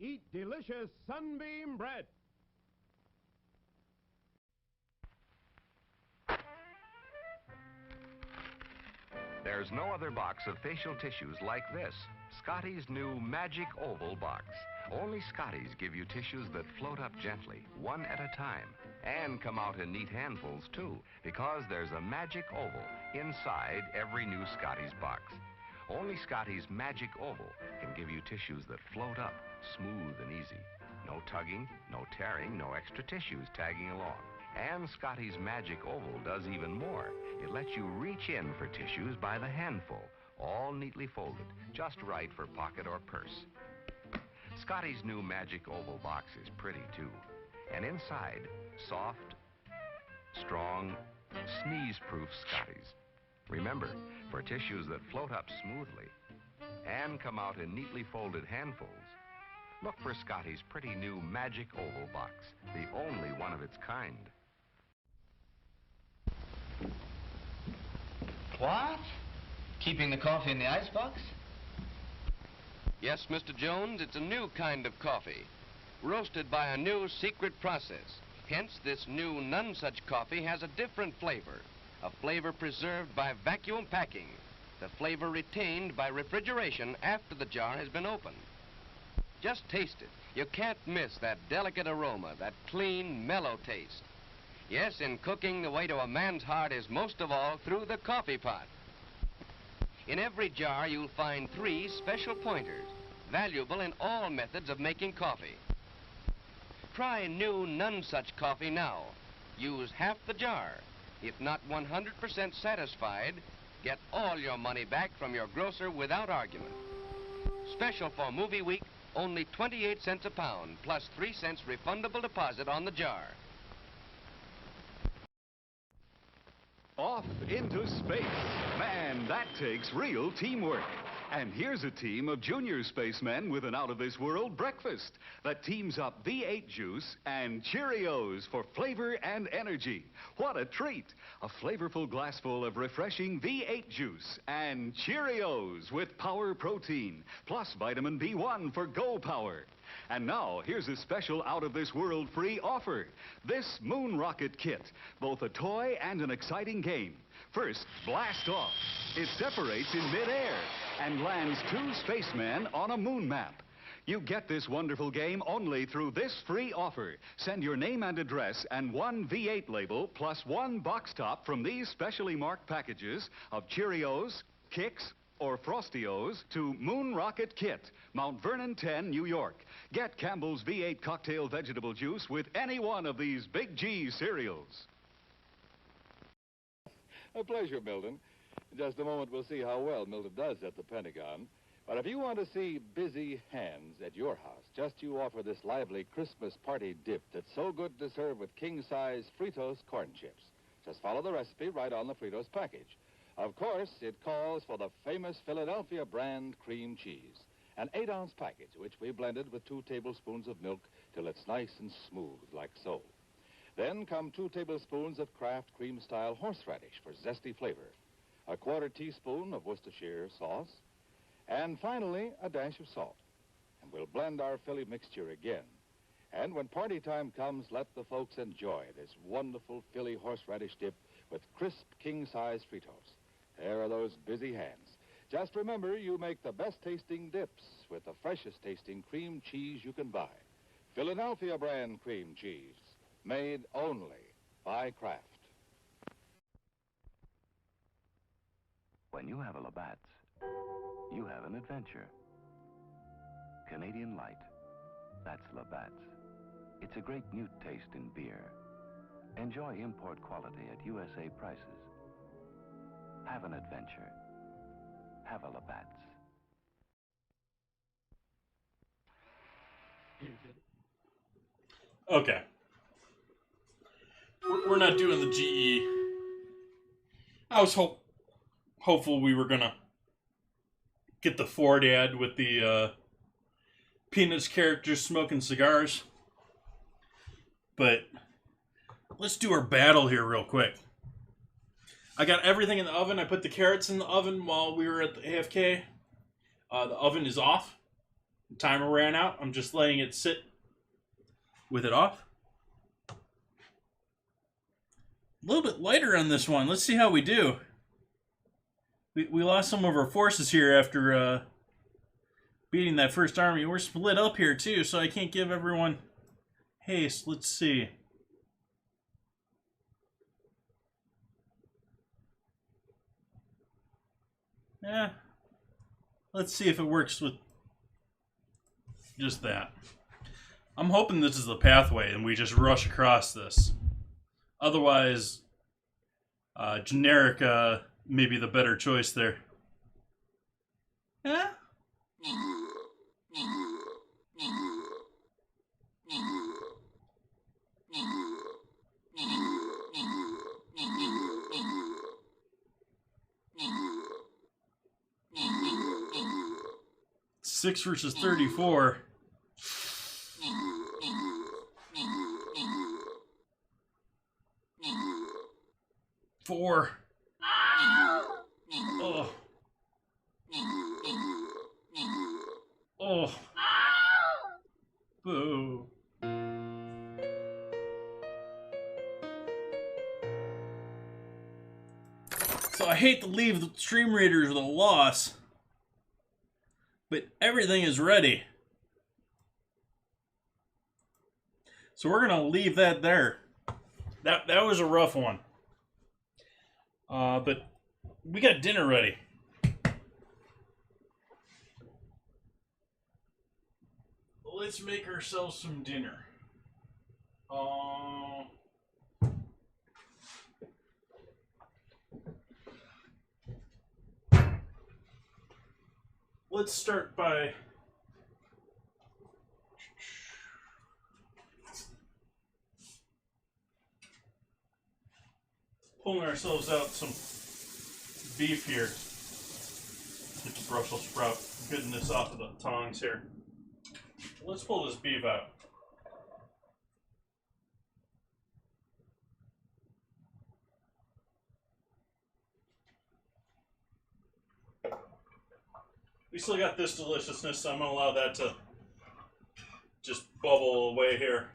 Eat delicious Sunbeam Bread. There's no other box of facial tissues like this. Scotty's new Magic Oval box. Only Scotty's give you tissues that float up gently, one at a time, and come out in neat handfuls, too, because there's a Magic Oval inside every new Scotty's box. Only Scotty's Magic Oval can give you tissues that float up, smooth and easy. No tugging, no tearing, no extra tissues tagging along. And Scotty's Magic Oval does even more. It lets you reach in for tissues by the handful, all neatly folded, just right for pocket or purse. Scotty's new Magic Oval box is pretty, too. And inside, soft, strong, sneeze-proof Scotties. Remember, for tissues that float up smoothly and come out in neatly folded handfuls, look for Scotty's pretty new Magic Oval box, the only one of its kind. What? Keeping the coffee in the icebox? Yes, Mr. Jones, it's a new kind of coffee, roasted by a new secret process. Hence, this new none such coffee has a different flavor, a flavor preserved by vacuum packing, the flavor retained by refrigeration after the jar has been opened. Just taste it. You can't miss that delicate aroma, that clean, mellow taste. Yes, in cooking, the way to a man's heart is most of all through the coffee pot. In every jar, you'll find 3 special pointers, valuable in all methods of making coffee. Try new none such coffee now. Use half the jar. If not 100% satisfied, get all your money back from your grocer without argument. Special for movie week, only 28 cents a pound, plus 3 cents refundable deposit on the jar. Off into space. Man, that takes real teamwork. And here's a team of junior spacemen with an out-of-this-world breakfast that teams up V8 juice and Cheerios for flavor and energy. What a treat! A flavorful glassful of refreshing V8 juice and Cheerios with power protein, plus vitamin B1 for Go Power. And now, here's a special out-of-this-world free offer. This Moon Rocket Kit, both a toy and an exciting game. First, blast off. It separates in midair and lands 2 spacemen on a moon map. You get this wonderful game only through this free offer. Send your name and address and 1 V8 label plus 1 box top from these specially marked packages of Cheerios, Kicks, or Frostios to Moon Rocket Kit, Mount Vernon 10, New York. Get Campbell's V8 cocktail vegetable juice with any one of these Big G cereals. A pleasure, Milton. In just a moment, we'll see how well Milton does at the Pentagon. But if you want to see busy hands at your house, just you offer this lively Christmas party dip that's so good to serve with king-size Fritos corn chips. Just follow the recipe right on the Fritos package. Of course, it calls for the famous Philadelphia brand cream cheese, an 8-ounce package, which we blended with 2 tablespoons of milk till it's nice and smooth, like so. Then come 2 tablespoons of Kraft cream-style horseradish for zesty flavor, a 1/4 teaspoon of Worcestershire sauce, and finally, a dash of salt. And we'll blend our Philly mixture again. And when party time comes, let the folks enjoy this wonderful Philly horseradish dip with crisp king-size Fritos. There are those busy hands. Just remember, you make the best-tasting dips with the freshest-tasting cream cheese you can buy. Philadelphia brand cream cheese, made only by Kraft. When you have a Labatt's, you have an adventure. Canadian Light, that's Labatt's. It's a great new taste in beer. Enjoy import quality at USA prices. Have an adventure. Have a Labatt's. Okay. We're not doing the GE. I was hopeful we were gonna get the Ford ad with the Peanuts characters smoking cigars. But let's do our battle here real quick. I got everything in the oven. I put the carrots in the oven while we were at the AFK. The oven is off. The timer ran out. I'm just letting it sit with it off. A little bit lighter on this one. Let's see how we do. We lost some of our forces here after beating that first army. We're split up here too, so I can't give everyone haste. Let's see. Yeah. Let's see if it works with just that. I'm hoping this is the pathway and we just rush across this. Otherwise, generic may be the better choice there. Yeah? 6 versus 34. Four. Oh. Oh. Boo. So I hate to leave the Stream Raiders with a loss, but everything is ready. So we're gonna leave that there. That was a rough one. But we got dinner ready. Let's make ourselves some dinner. Let's start by pulling ourselves out some beef here. It's Brussels sprout. Getting this off of the tongs here. Let's pull this beef out. We still got this deliciousness, so I'm going to allow that to just bubble away here.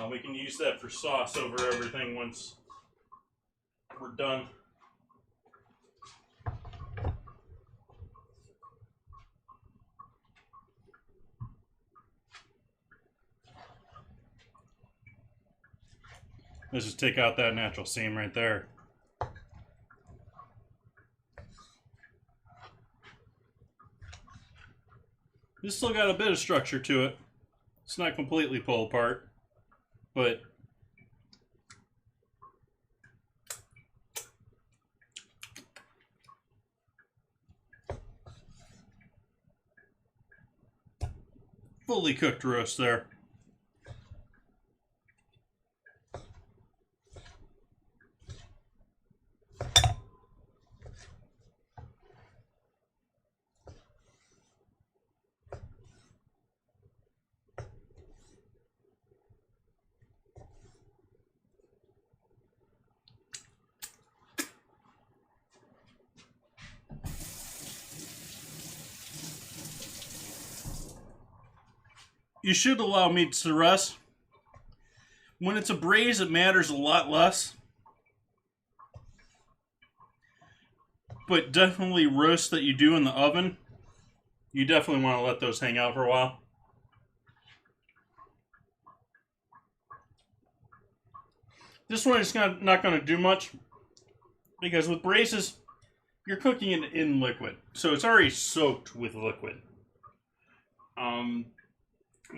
We can use that for sauce over everything once we're done. Let's just take out that natural seam right there. This still got a bit of structure to it. It's not completely pulled apart, but fully cooked roast there. You should allow meats to rest. When it's a braise, it matters a lot less. But definitely roasts that you do in the oven, you definitely want to let those hang out for a while. This one is not going to do much, because with braises, you're cooking it in liquid. So it's already soaked with liquid.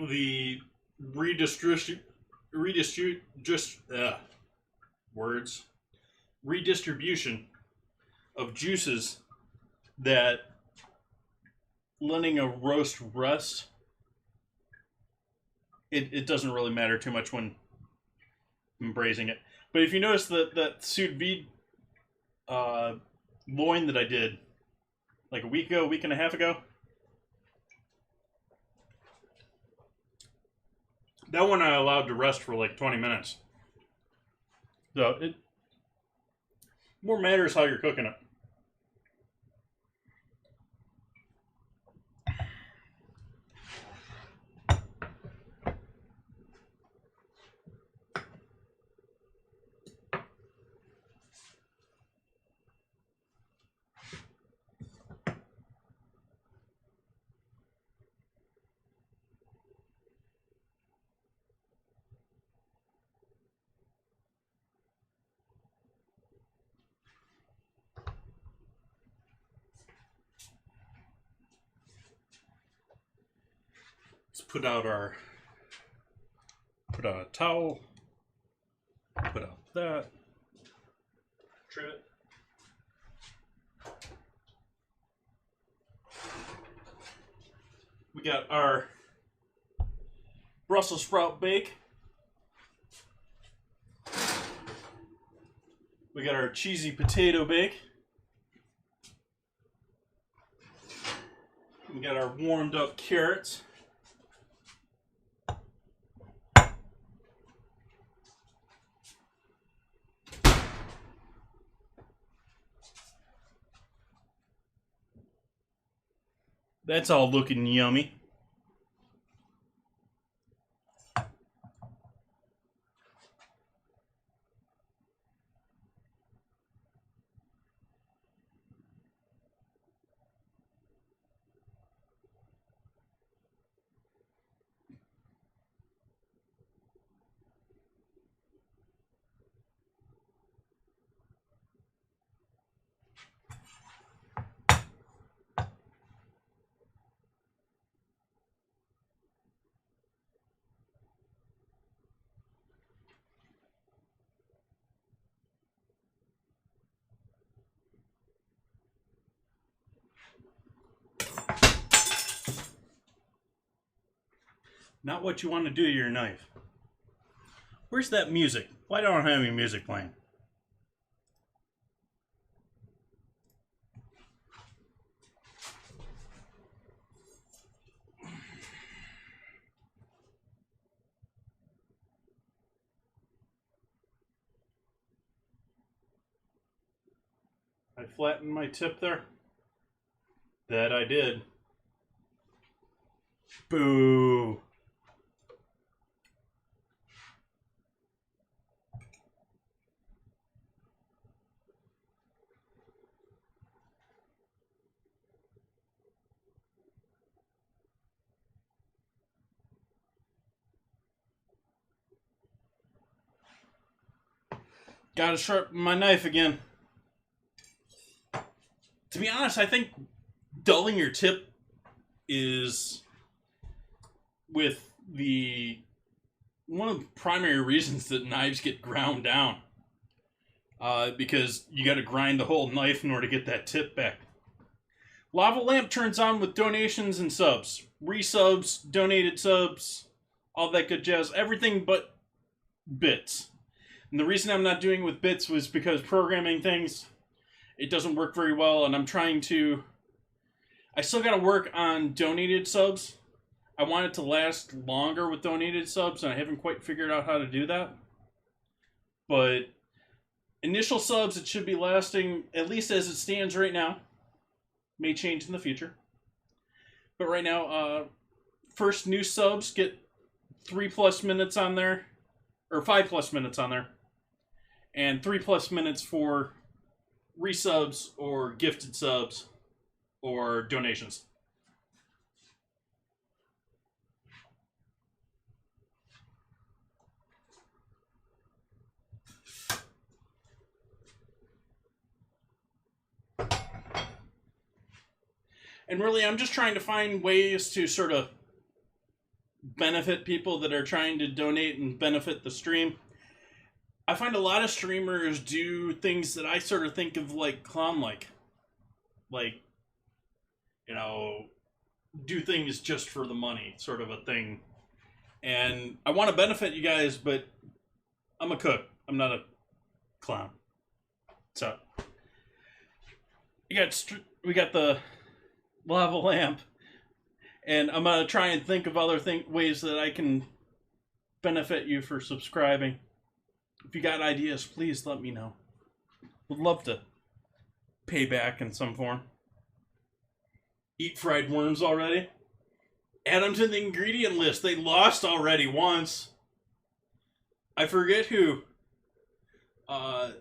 The redistribution of juices that letting a roast rest, it doesn't really matter too much when braising it. But if you notice that sous vide loin that I did like a week and a half ago, that one I allowed to rest for like 20 minutes. So it more matters how you're cooking it. Let's put out a towel. that. Trivet. We got our Brussels sprout bake. We got our cheesy potato bake. We got our warmed up carrots. That's all looking yummy. Not what you want to do to your knife. Where's that music? Why don't I have any music playing? I flattened my tip there. That I did. Boo. Gotta sharpen my knife again. To be honest, I think dulling your tip is with one of the primary reasons that knives get ground down. Because you gotta grind the whole knife in order to get that tip back. Lava Lamp turns on with donations and subs. Resubs, donated subs, all that good jazz. Everything but bits. And the reason I'm not doing it with bits was because programming things, it doesn't work very well, and I'm trying to... I still gotta work on donated subs. I want it to last longer with donated subs, and I haven't quite figured out how to do that. But initial subs, it should be lasting, at least as it stands right now. May change in the future. But right now, first new subs get 3+ minutes on there, or 5+ minutes on there. And 3+ minutes for resubs or gifted subs or donations. And really, I'm just trying to find ways to sort of benefit people that are trying to donate and benefit the stream. I find a lot of streamers do things that I sort of think of like clown-like. Like, you know, do things just for the money, sort of a thing. And I want to benefit you guys, but I'm a cook. I'm not a clown. So, we got the lava lamp, and I'm gonna try and think of other ways that I can benefit you for subscribing. If you got ideas, please let me know. Would love to pay back in some form. Eat fried worms already? Add them to the ingredient list. They lost already once. I forget who. Bun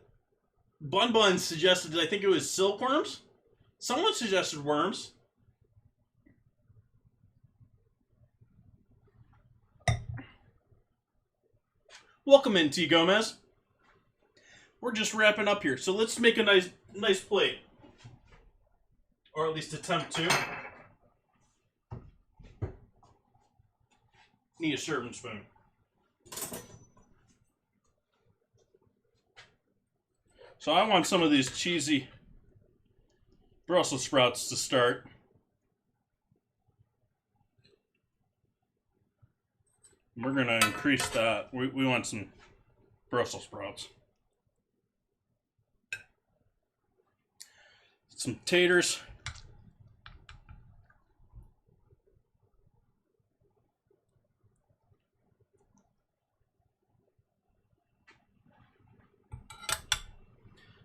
Bun suggested, I think it was silkworms? Someone suggested worms. Welcome in, T. Gomez. We're just wrapping up here, so let's make a nice plate. Or at least attempt to. Need a serving spoon. So I want some of these cheesy Brussels sprouts to start. We're going to increase that. We want some Brussels sprouts. Some taters.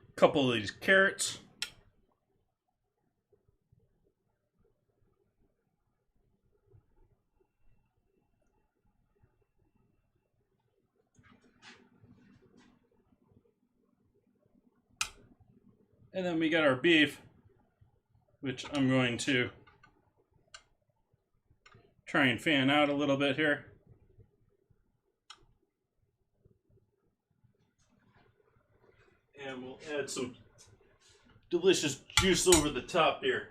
A couple of these carrots. And then we got our beef, which I'm going to try and fan out a little bit here. And we'll add some delicious juice over the top here.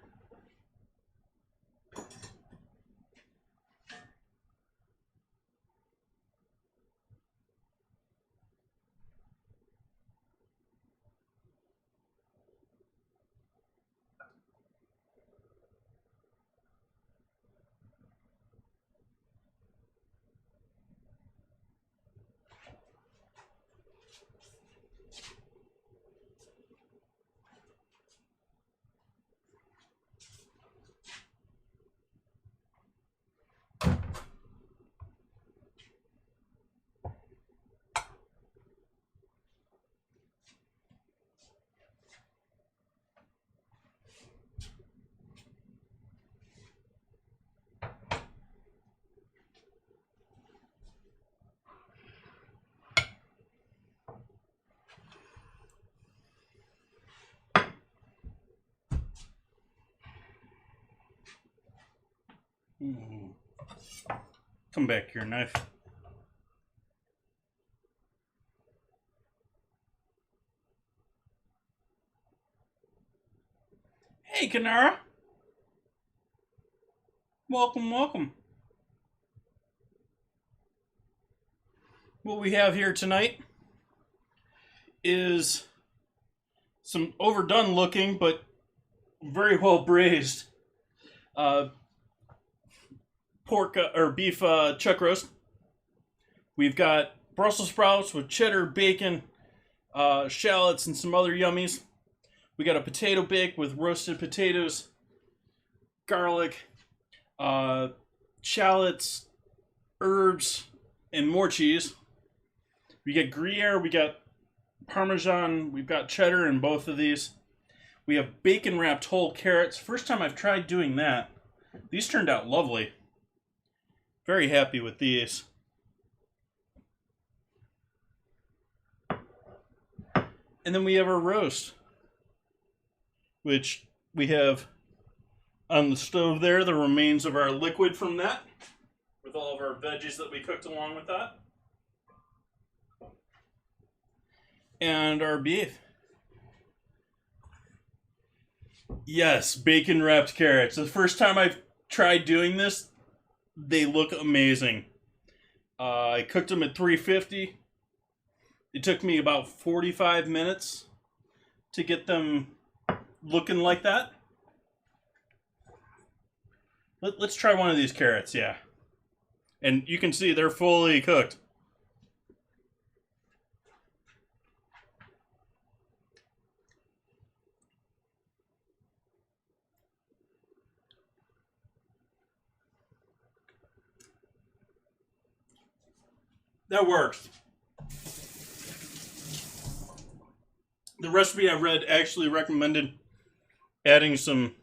Come back here, knife. Hey, Kanara. Welcome, welcome. What we have here tonight is some overdone looking, but very well braised pork or beef chuck roast. We've got Brussels sprouts with cheddar, bacon, shallots, and some other yummies. We got a potato bake with roasted potatoes, garlic, shallots, herbs, and more cheese. We got Gruyere, we got Parmesan, we've got cheddar in both of these. We have bacon wrapped whole carrots. First time I've tried doing that. These turned out lovely. Very happy with these. And then we have our roast, which we have on the stove there, the remains of our liquid from that, with all of our veggies that we cooked along with that. And our beef. Yes, bacon wrapped carrots. The first time I've tried doing this, they look amazing. I cooked them at 350. It took me about 45 minutes to get them looking like that. Let's try one of these carrots, yeah. And you can see they're fully cooked. That works. The recipe I read actually recommended adding some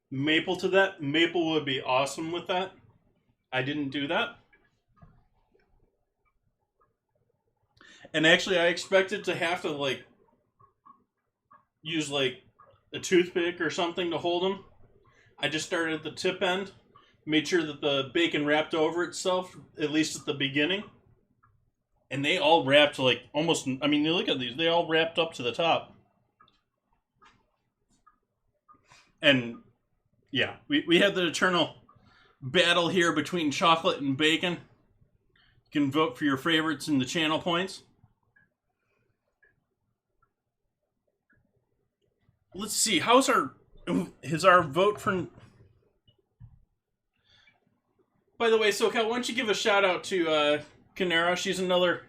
maple to that. Maple would be awesome with that. I didn't do that. And actually I expected to have to like use like a toothpick or something to hold them. I just started at the tip end, made sure that the bacon wrapped over itself, at least at the beginning. And they all wrapped like almost, I mean, you look at these, they all wrapped up to the top. And yeah, we had the eternal battle here between chocolate and bacon. You can vote for your favorites in the channel points. let's see. Is our vote for? By the way, SoCal, why don't you give a shout out to Canara? She's another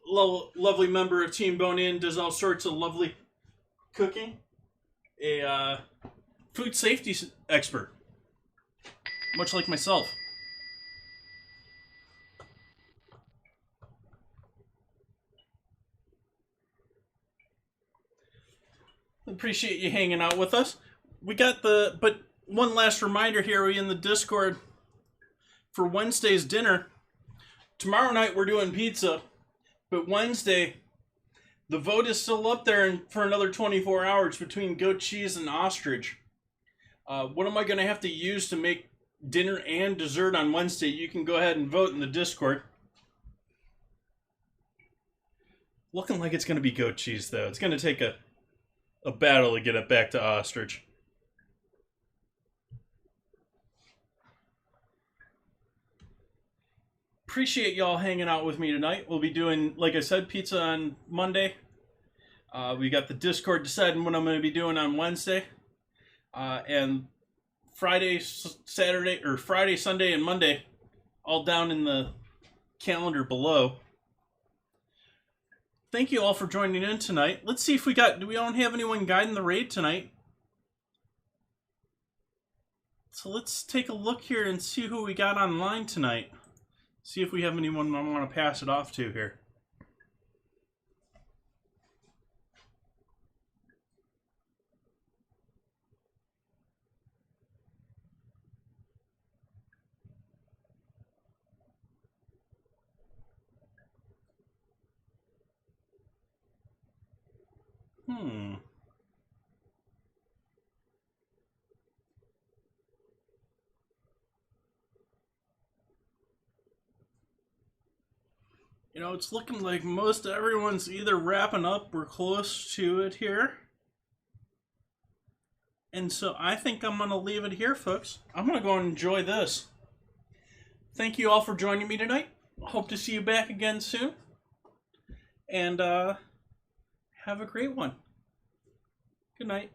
lovely member of Team Bone In. Does all sorts of lovely cooking. A food safety expert, much like myself. Appreciate you hanging out with us. We got but one last reminder here, we in the Discord for Wednesday's dinner. Tomorrow night we're doing pizza, but Wednesday, the vote is still up there for another 24 hours between goat cheese and ostrich. What am I going to have to use to make dinner and dessert on Wednesday? You can go ahead and vote in the Discord. Looking like it's going to be goat cheese, though. It's going to take a battle to get it back to ostrich. Appreciate y'all hanging out with me tonight. We'll be doing, like I said, pizza on Monday. We got the Discord deciding what I'm going to be doing on Wednesday. And Friday, Saturday, or Friday, Sunday, and Monday, all down in the calendar below. Thank you all for joining in tonight. Let's see if do we don't have anyone guiding the raid tonight? So let's take a look here and see who we got online tonight. See if we have anyone I want to pass it off to here. You know, it's looking like most everyone's either wrapping up or close to it here. And so I think I'm going to leave it here, folks. I'm going to go and enjoy this. Thank you all for joining me tonight. Hope to see you back again soon. And have a great one. Good night.